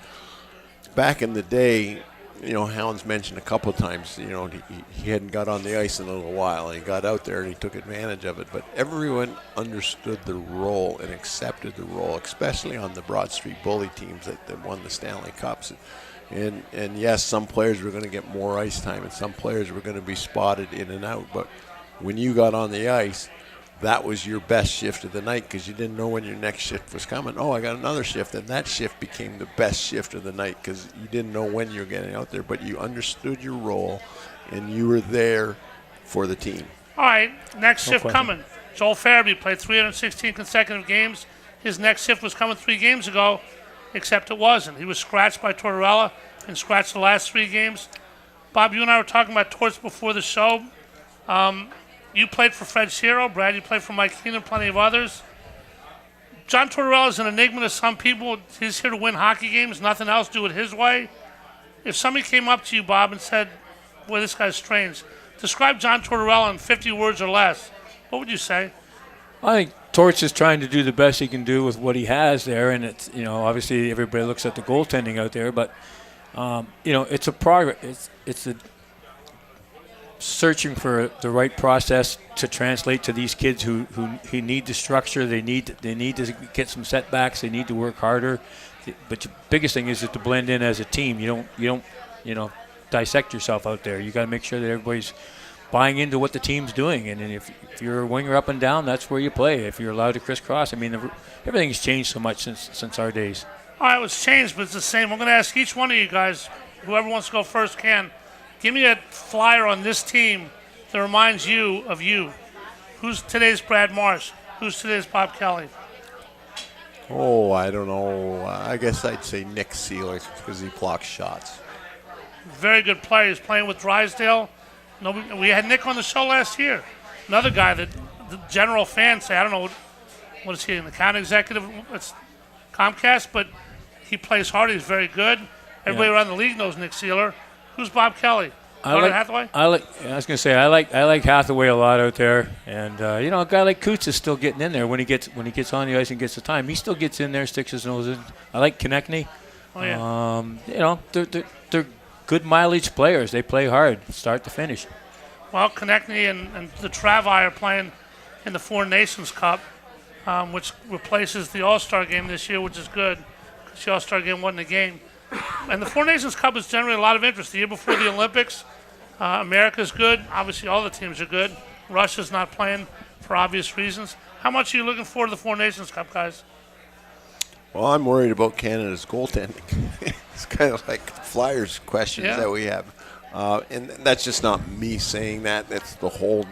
back in the day, Hound's mentioned a couple of times, he hadn't got on the ice in a little while, and he got out there and he took advantage of it. But everyone understood the role and accepted the role, especially on the Broad Street Bully teams that won the Stanley Cups. And yes, some players were going to get more ice time, and some players were going to be spotted in and out. But when you got on the ice, that was your best shift of the night because you didn't know when your next shift was coming. Oh, I got another shift, and that shift became the best shift of the night because you didn't know when you were getting out there, but you understood your role, and you were there for the team. All right, next shift coming. Joel Farabee played 316 consecutive games. His next shift was coming 3 games ago, except it wasn't. He was scratched by Tortorella and scratched the last 3 games. Bob, you and I were talking about Torts before the show. You played for Fred Shiro. Brad, you played for Mike Keenan, plenty of others. John Tortorella is an enigma to some people. He's here to win hockey games, nothing else, do it his way. If somebody came up to you, Bob, and said, boy, this guy's strange, describe John Tortorella in 50 words or less, what would you say? I think Torts is trying to do the best he can do with what he has there, and it's, obviously everybody looks at the goaltending out there, but, it's a progress. It's a searching for the right process to translate to these kids who need the structure. They need to get some setbacks. They need to work harder. But the biggest thing is to blend in as a team. You don't dissect yourself out there. You got to make sure that everybody's buying into what the team's doing. And if you're a winger up and down, that's where you play. If you're allowed to crisscross, everything's changed so much since our days. All right, it's changed, but it's the same. I'm going to ask each one of you guys, whoever wants to go first can. Give me a flyer on this team that reminds you of you. Who's today's Brad Marsh? Who's today's Bob Kelly? Oh, I don't know. I guess I'd say Nick Seeler because he blocks shots. Very good player. He's playing with Drysdale. We had Nick on the show last year. Another guy that the general fans say, I don't know, what is he, an account executive? It's Comcast, but he plays hard. He's very good. Everybody around the league knows Nick Seeler. Who's Bob Kelly? Hathaway? I was going to say I like Hathaway a lot out there, and a guy like Coots is still getting in there when he gets on the ice and gets the time. He still gets in there, sticks his nose in. I like Konechny. Oh yeah. They're good mileage players. They play hard, start to finish. Well, Konechny and the Travi are playing in the Four Nations Cup, which replaces the All-Star game this year, which is good because the All-Star game wasn't a game. And the Four Nations Cup is generally a lot of interest. The year before the Olympics, America's good. Obviously, all the teams are good. Russia's not playing for obvious reasons. How much are you looking forward to the Four Nations Cup, guys? Well, I'm worried about Canada's goaltending. It's kind of like Flyers questions that we have. And that's just not me saying that. That's the whole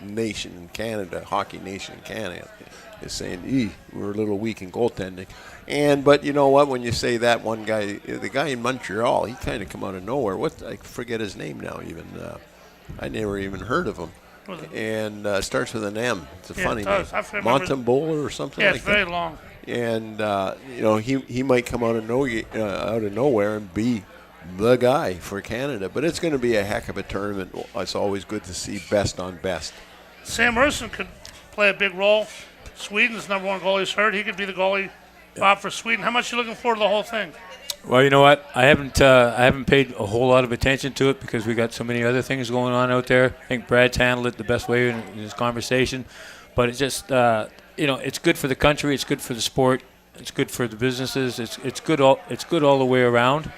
nation in Canada, hockey nation in Canada, is saying, we're a little weak in goaltending. But you know what? When you say that, one guy, the guy in Montreal, he kind of come out of nowhere. I forget his name now even. I never even heard of him. and starts with an M. It's a funny it does. name. I remember- Montembola or something Yeah, like it's that. very long. And he might come out of nowhere and be the guy for Canada. But it's going to be a heck of a tournament. It's always good to see best on best. Sam Ersson could play a big role. Sweden's number one goalie's hurt. He could be the goalie, Bob, for Sweden. How much are you looking forward to the whole thing? Well, you know what? I haven't paid a whole lot of attention to it because we got so many other things going on out there. I think Brad's handled it the best way in his conversation. But it's just, it's good for the country. It's good for the sport. It's good for the businesses. It's good all the way around.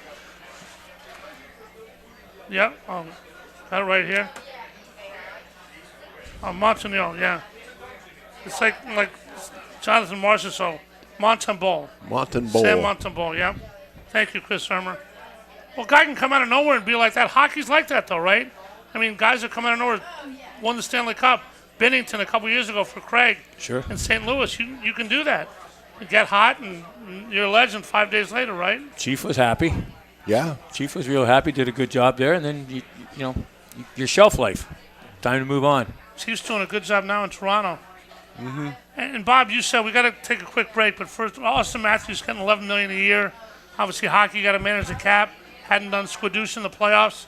Yeah, got it right here. Montanil, yeah. It's like Jonathan Marsh or so. Montembeau. Sam Montembeau, yeah. Thank you, Chris Hermer. Well, guy can come out of nowhere and be like that. Hockey's like that, though, right? I mean, guys that come out of nowhere won the Stanley Cup. Bennington a couple years ago for Craig. Sure. In St. Louis, you can do that. You get hot, and you're a legend 5 days later, right? Chief was happy. Yeah. Chief was real happy, did a good job there, and then, your shelf life. Time to move on. Chief's doing a good job now in Toronto. Mm-hmm. And Bob, you said we got to take a quick break, but first, Austin Matthews getting $11 million a year. Obviously, hockey got to manage the cap. Hadn't done Squidouche in the playoffs.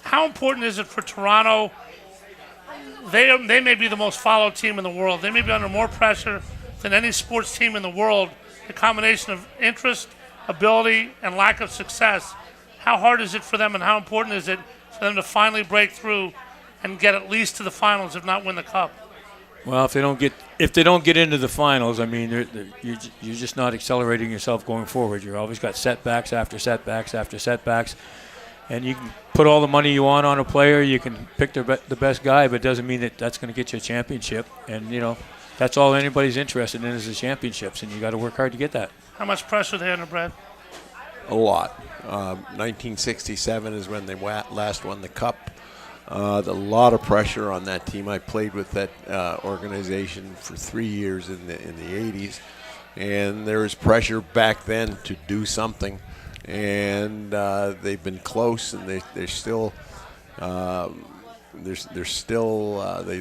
How important is it for Toronto? They may be the most followed team in the world. They may be under more pressure than any sports team in the world. The combination of interest, ability, and lack of success. How hard is it for them, and how important is it for them to finally break through and get at least to the finals, if not win the cup? Well, if they don't get into the finals, I mean, you're just not accelerating yourself going forward. You've always got setbacks after setbacks after setbacks, and you can put all the money you want on a player. You can pick the best guy, but it doesn't mean that's going to get you a championship. And that's all anybody's interested in is the championships, and you got to work hard to get that. How much pressure are they under, Brad? A lot. 1967 is when they last won the cup. A lot of pressure on that team. I played with that organization for 3 years in the 80s, and there was pressure back then to do something, and they've been close, and they're still they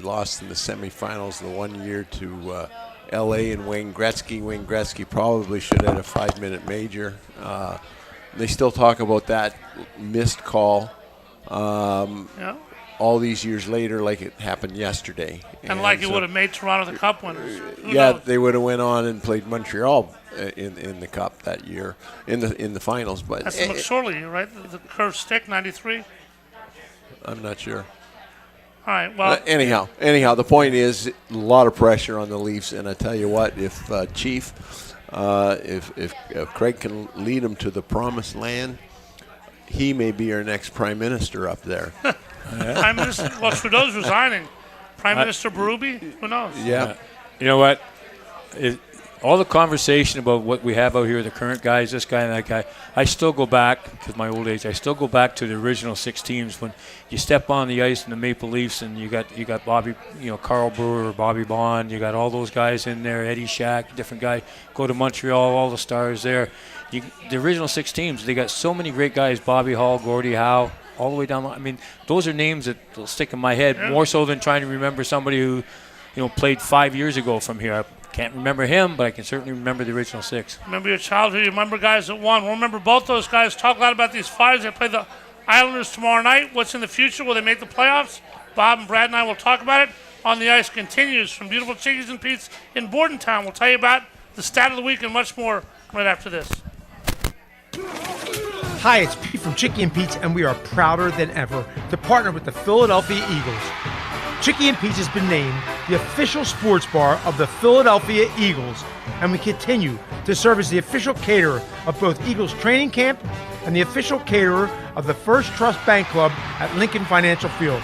lost in the semifinals the 1 year to L.A. and Wayne Gretzky. Wayne Gretzky probably should have had a 5-minute major. They still talk about that missed call. Yeah. All these years later, like it happened yesterday. And like it would have made Toronto the cup winners. Who knows? They would have went on and played Montreal in the cup that year, in the finals. But that's the McSorley, right? The curved stick, 93? I'm not sure. All right, well. Anyhow, the point is a lot of pressure on the Leafs. And I tell you what, if Chief, if Craig can lead them to the promised land, he may be our next prime minister up there. Prime Minister, well, Trudeau's resigning. Prime Minister Berube, who knows? Yeah. You know what? All the conversation about what we have out here, the current guys, this guy and that guy, I still go back, because my old age, I still go back to the original 6 teams when you step on the ice in the Maple Leafs and you got Bobby, Carl Brewer or Bobby Bond, you got all those guys in there, Eddie Shack, different guy, go to Montreal, all the stars there. The original 6 teams, they got so many great guys, Bobby Hall, Gordie Howe, all the way down. I mean, those are names that will stick in my head more so than trying to remember somebody who, played 5 years ago from here. I can't remember him, but I can certainly remember the original 6. Remember your childhood. You remember guys that won. We'll remember both those guys. Talk a lot about these Flyers. They play the Islanders tomorrow night. What's in the future? Will they make the playoffs? Bob and Brad and I will talk about it. On the Ice continues from beautiful Chickies and Pete's in Bordentown. We'll tell you about the stat of the week and much more right after this. Hi, it's Pete from Chickie and Pete's, and we are prouder than ever to partner with the Philadelphia Eagles. Chickie and Pete's has been named the official sports bar of the Philadelphia Eagles, and we continue to serve as the official caterer of both Eagles training camp and the official caterer of the First Trust Bank Club at Lincoln Financial Field.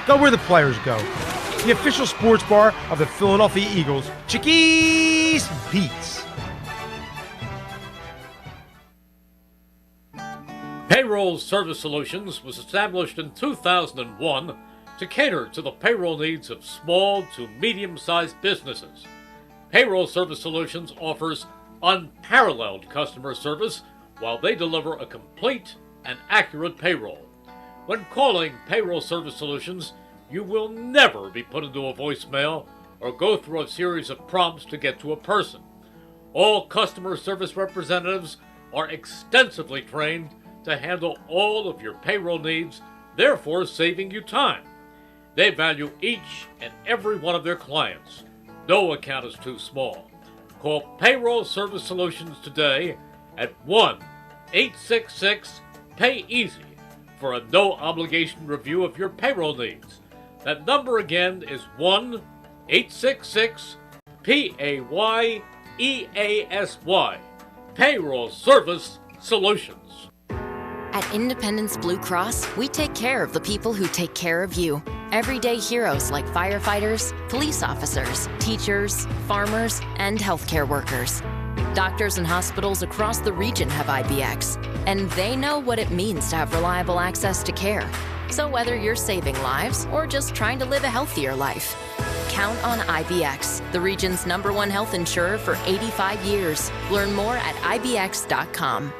Go where the players go. The official sports bar of the Philadelphia Eagles, Chickies and Pete's. Payroll Service Solutions was established in 2001 to cater to the payroll needs of small to medium-sized businesses. Payroll Service Solutions offers unparalleled customer service while they deliver a complete and accurate payroll. When calling Payroll Service Solutions, you will never be put into a voicemail or go through a series of prompts to get to a person. All customer service representatives are extensively trained to handle all of your payroll needs, therefore saving you time. They value each and every one of their clients. No account is too small. Call Payroll Service Solutions today at 1-866-PAY-EASY for a no-obligation review of your payroll needs. That number again is 1-866-PAYEASY. Payroll Service Solutions. At Independence Blue Cross, we take care of the people who take care of you. Everyday heroes like firefighters, police officers, teachers, farmers, and healthcare workers. Doctors and hospitals across the region have IBX, and they know what it means to have reliable access to care. So whether you're saving lives or just trying to live a healthier life, count on IBX, the region's #1 health insurer for 85 years. Learn more at IBX.com.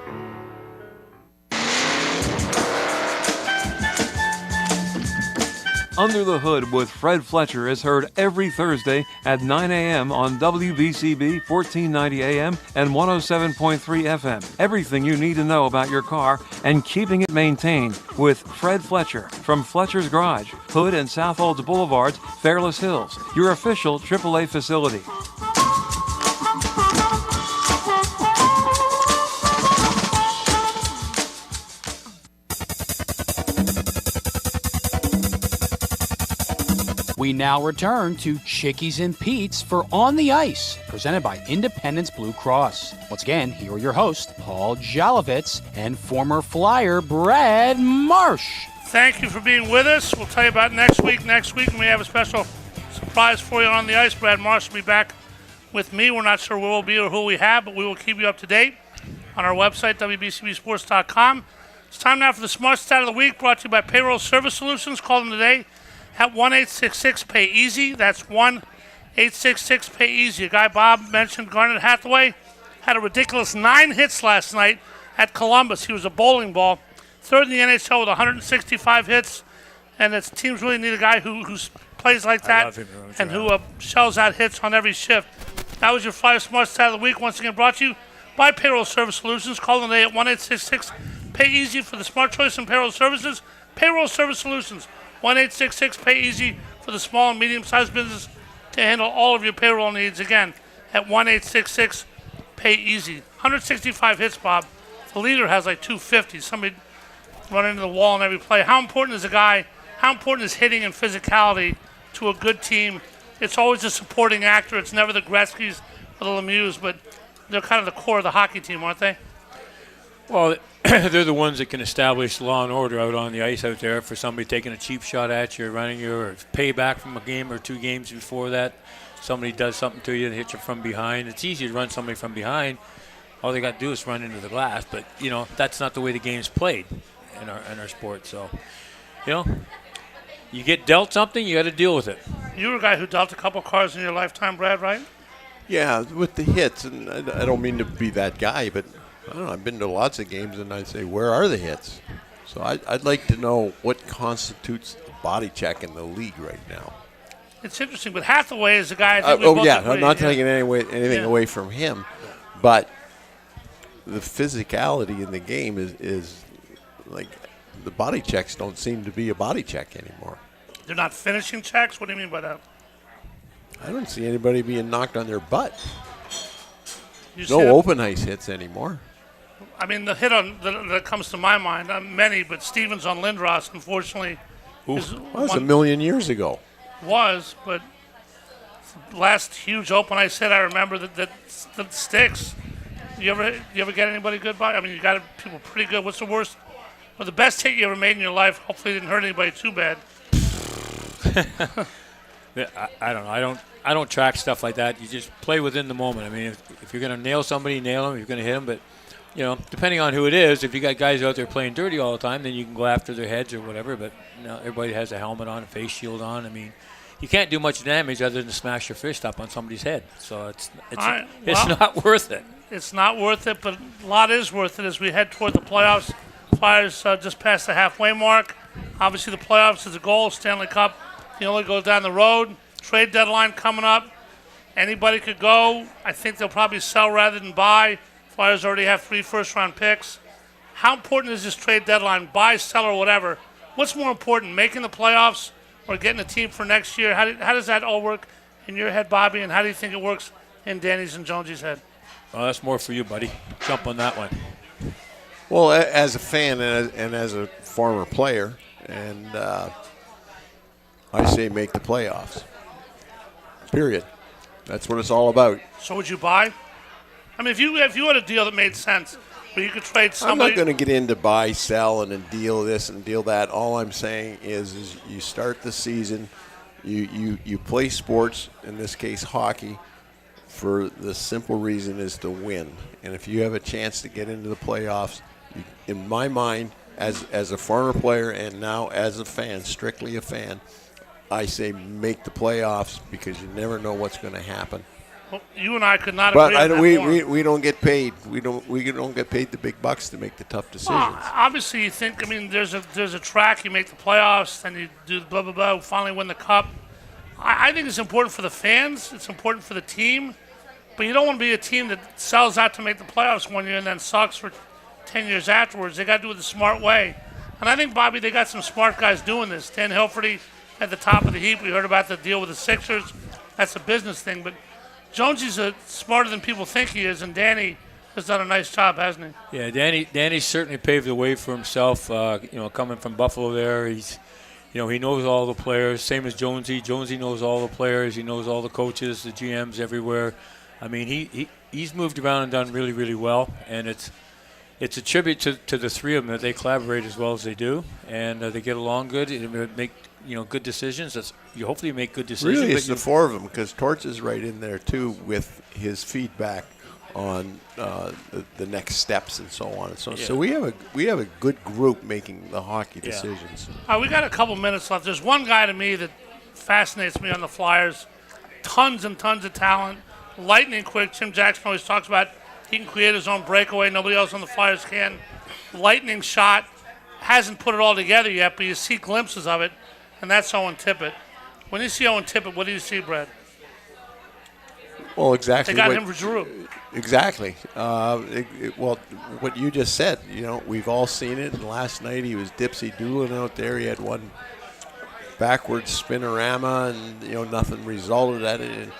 Under the Hood with Fred Fletcher is heard every Thursday at 9 a.m. on WBCB 1490 AM and 107.3 FM. Everything you need to know about your car and keeping it maintained with Fred Fletcher from Fletcher's Garage, Hood and Southolds Boulevards, Fairless Hills, your official AAA facility. We now return to Chickies and Pete's for On the Ice, presented by Independence Blue Cross. Once again, here are your hosts, Paul Jolovitz and former Flyer Brad Marsh. Thank you for being with us. We'll tell you about next week. Next week, we have a special surprise for you on the ice. Brad Marsh will be back with me. We're not sure where we'll be or who we have, but we will keep you up to date on our website, WBCBsports.com. It's time now for the Smart Stat of the Week, brought to you by Payroll Service Solutions. Call them today at 1-866-PAY-EASY. That's 1-866-PAY-EASY. A guy Bob mentioned, Garnet Hathaway, had a ridiculous 9 hits last night at Columbus. He was a bowling ball. Third in the NHL with 165 hits. And its teams really need a guy who plays like that and who shells out hits on every shift. That was your Flyer Smart Stat of the Week. Once again, brought to you by Payroll Service Solutions. Call them today at 1-866-PAY-EASY for the smart choice in payroll services. Payroll Service Solutions. 1-866-PAY-EASY for the small and medium-sized business to handle all of your payroll needs. Again, at 1-866-PAY-EASY. 165 hits, Bob. The leader has like 250. Somebody running into the wall on every play. How important is a guy? How important is hitting and physicality to a good team? It's always a supporting actor. It's never the Gretzkys or the Lemieux, but they're kind of the core of the hockey team, aren't they? Well, they're the ones that can establish law and order out on the ice out there for somebody taking a cheap shot at you, running you, or payback from a game or 2 games before that. Somebody does something to you and hits you from behind. It's easy to run somebody from behind. All they got to do is run into the glass. But, that's not the way the game's played in our sport. So, you get dealt something, you got to deal with it. You were a guy who dealt a couple cards in your lifetime, Brad, right? Yeah, with the hits. And I don't mean to be that guy, but I don't know, I've been to lots of games, and I'd say, where are the hits? So I'd like to know what constitutes a body check in the league right now. It's interesting, but Hathaway is a guy. I'm not taking anything away from him, but the physicality in the game is like the body checks don't seem to be a body check anymore. They're not finishing checks? What do you mean by that? I don't see anybody being knocked on their butt. No open ice hits anymore. I mean, the hit that comes to my mind, many, but Stevens on Lindros, unfortunately, that was a million years ago. But the last huge open ice hit I remember that sticks. You ever get anybody good by? I mean, you got people pretty good. What's the worst or the best hit you ever made in your life? Hopefully, it didn't hurt anybody too bad. I don't know. I don't track stuff like that. You just play within the moment. I mean, if you're going to nail somebody, nail them. If you're going to hit them, but depending on who it is, if you got guys out there playing dirty all the time, then you can go after their heads or whatever. But everybody has a helmet on, a face shield on. I mean, you can't do much damage other than smash your fist up on somebody's head. So it's not worth it. It's not worth it, but a lot is worth it as we head toward the playoffs. Flyers just past the halfway mark. Obviously, the playoffs is a goal. Stanley Cup He only goes down the road. Trade deadline coming up. Anybody could go. I think they'll probably sell rather than buy. Flyers already have 3 first-round picks. How important is this trade deadline? Buy, sell, or whatever. What's more important, making the playoffs or getting a team for next year? How does that all work in your head, Bobby, and how do you think it works in Danny's and Jonesy's head? Well, that's more for you, buddy. Jump on that one. Well, as a fan and as a former player, and I say make the playoffs. Period. That's what it's all about. So would you buy? I mean, if you had a deal that made sense, where you could trade somebody. I'm not going to get into buy, sell, and then deal this and deal that. All I'm saying is you start the season, you play sports, in this case hockey, for the simple reason is to win. And if you have a chance to get into the playoffs, in my mind, as a former player and now as a fan, strictly a fan, I say make the playoffs because you never know what's going to happen. Well, you and I could not agree on that more. We don't get paid. We don't get paid the big bucks to make the tough decisions. Well, obviously, you think. I mean, there's a track. You make the playoffs, then you do blah blah blah. Finally, win the cup. I think it's important for the fans. It's important for the team. But you don't want to be a team that sells out to make the playoffs one year and then sucks for 10 years afterwards. They got to do it the smart way. And I think, Bobby, they got some smart guys doing this. Dan Hilferty at the top of the heap. We heard about the deal with the Sixers. That's a business thing, but Jonesy's smarter than people think he is, and Danny has done a nice job, hasn't he? Yeah, Danny certainly paved the way for himself. Coming from Buffalo, there, he knows all the players. Same as Jonesy. Jonesy knows all the players. He knows all the coaches, the GMs everywhere. I mean, he's moved around and done really, really well, and it's a tribute to the three of them that they collaborate as well as they do, and they get along good and make good decisions. Hopefully you make good decisions. Really, it's the four of them because Torts is right in there too with his feedback on the next steps and so on and so on. So we have a good group making the hockey decisions. We got a couple minutes left. There's one guy to me that fascinates me on the Flyers. Tons and tons of talent. Lightning quick. Tim Jackson always talks about he can create his own breakaway. Nobody else on the Flyers can. Lightning shot. Hasn't put it all together yet, but you see glimpses of it. And that's Owen Tippett. When you see Owen Tippett, what do you see, Brad? Well, exactly. They got him for Giroux. Exactly. Well, what you just said, we've all seen it. And last night he was dipsy-doodling out there. He had one backwards spinorama, and nothing resulted at it. And,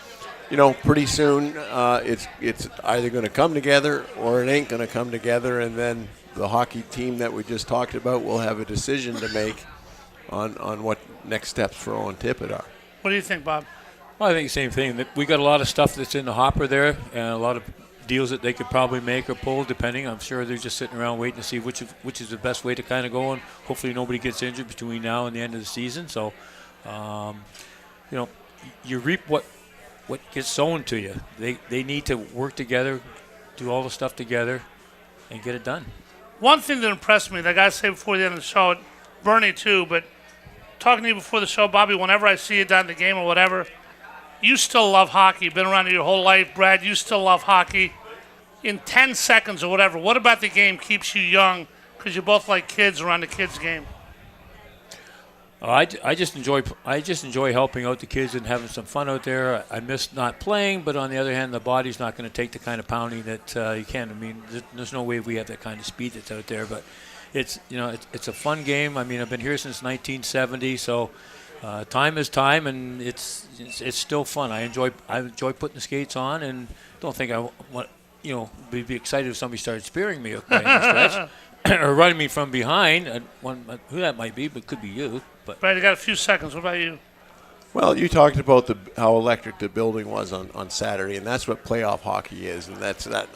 pretty soon it's either going to come together or it ain't going to come together, and then the hockey team that we just talked about will have a decision to make on what next steps for Owen Tippett are. What do you think, Bob? Well, I think the same thing. We got a lot of stuff that's in the hopper there, and a lot of deals that they could probably make or pull, depending. I'm sure they're just sitting around waiting to see which is the best way to kind of go, and hopefully nobody gets injured between now and the end of the season. So, you reap what gets sown to you. They need to work together, do all the stuff together, and get it done. One thing that impressed me, that I got to say before the end of the show, Bernie too, but talking to you before the show, Bobby, whenever I see you down at the game or whatever, you still love hockey. You've been around it your whole life. Brad, you still love hockey. In 10 seconds or whatever, what about the game keeps you young? Because you both like kids around the kids' game. I just enjoy helping out the kids and having some fun out there. I miss not playing, but on the other hand, the body's not going to take the kind of pounding that you can. I mean, there's no way we have that kind of speed that's out there, but it's a fun game. I mean, I've been here since 1970, so time is time, and it's still fun. I enjoy putting the skates on, and don't think I want be excited if somebody started spearing me by any stretch or running me from behind. Who that might be, but could be you. But Brad, you got a few seconds. What about you? Well, you talked about how electric the building was on Saturday, and that's what playoff hockey is. And that's that.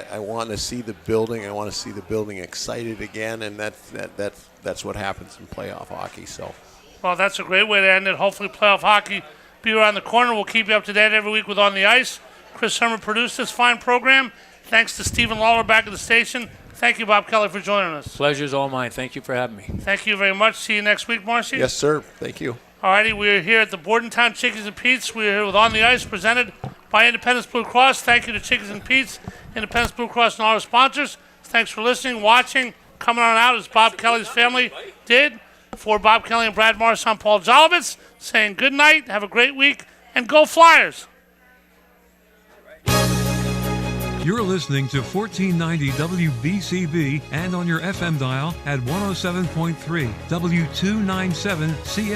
I want to see the building. I want to see the building excited again, and that's what happens in playoff hockey. So, well, that's a great way to end it. Hopefully, playoff hockey be around the corner. We'll keep you up to date every week with On the Ice. Chris Herman produced this fine program. Thanks to Stephen Lawler back at the station. Thank you, Bob Kelly, for joining us. Pleasure's all mine. Thank you for having me. Thank you very much. See you next week, Marcy. Yes, sir. Thank you. All righty, we're here at the Bordentown Chickies and Pete's. We're here with On the Ice, presented by Independence Blue Cross. Thank you to Chickies and Pete's, Independence Blue Cross, and all our sponsors. Thanks for listening, watching, coming on out as Bob Kelly's family did. For Bob Kelly and Brad Marsh, I'm Paul Jolovitz saying good night, have a great week, and go Flyers. You're listening to 1490 WBCB and on your FM dial at 107.3 W297 CM.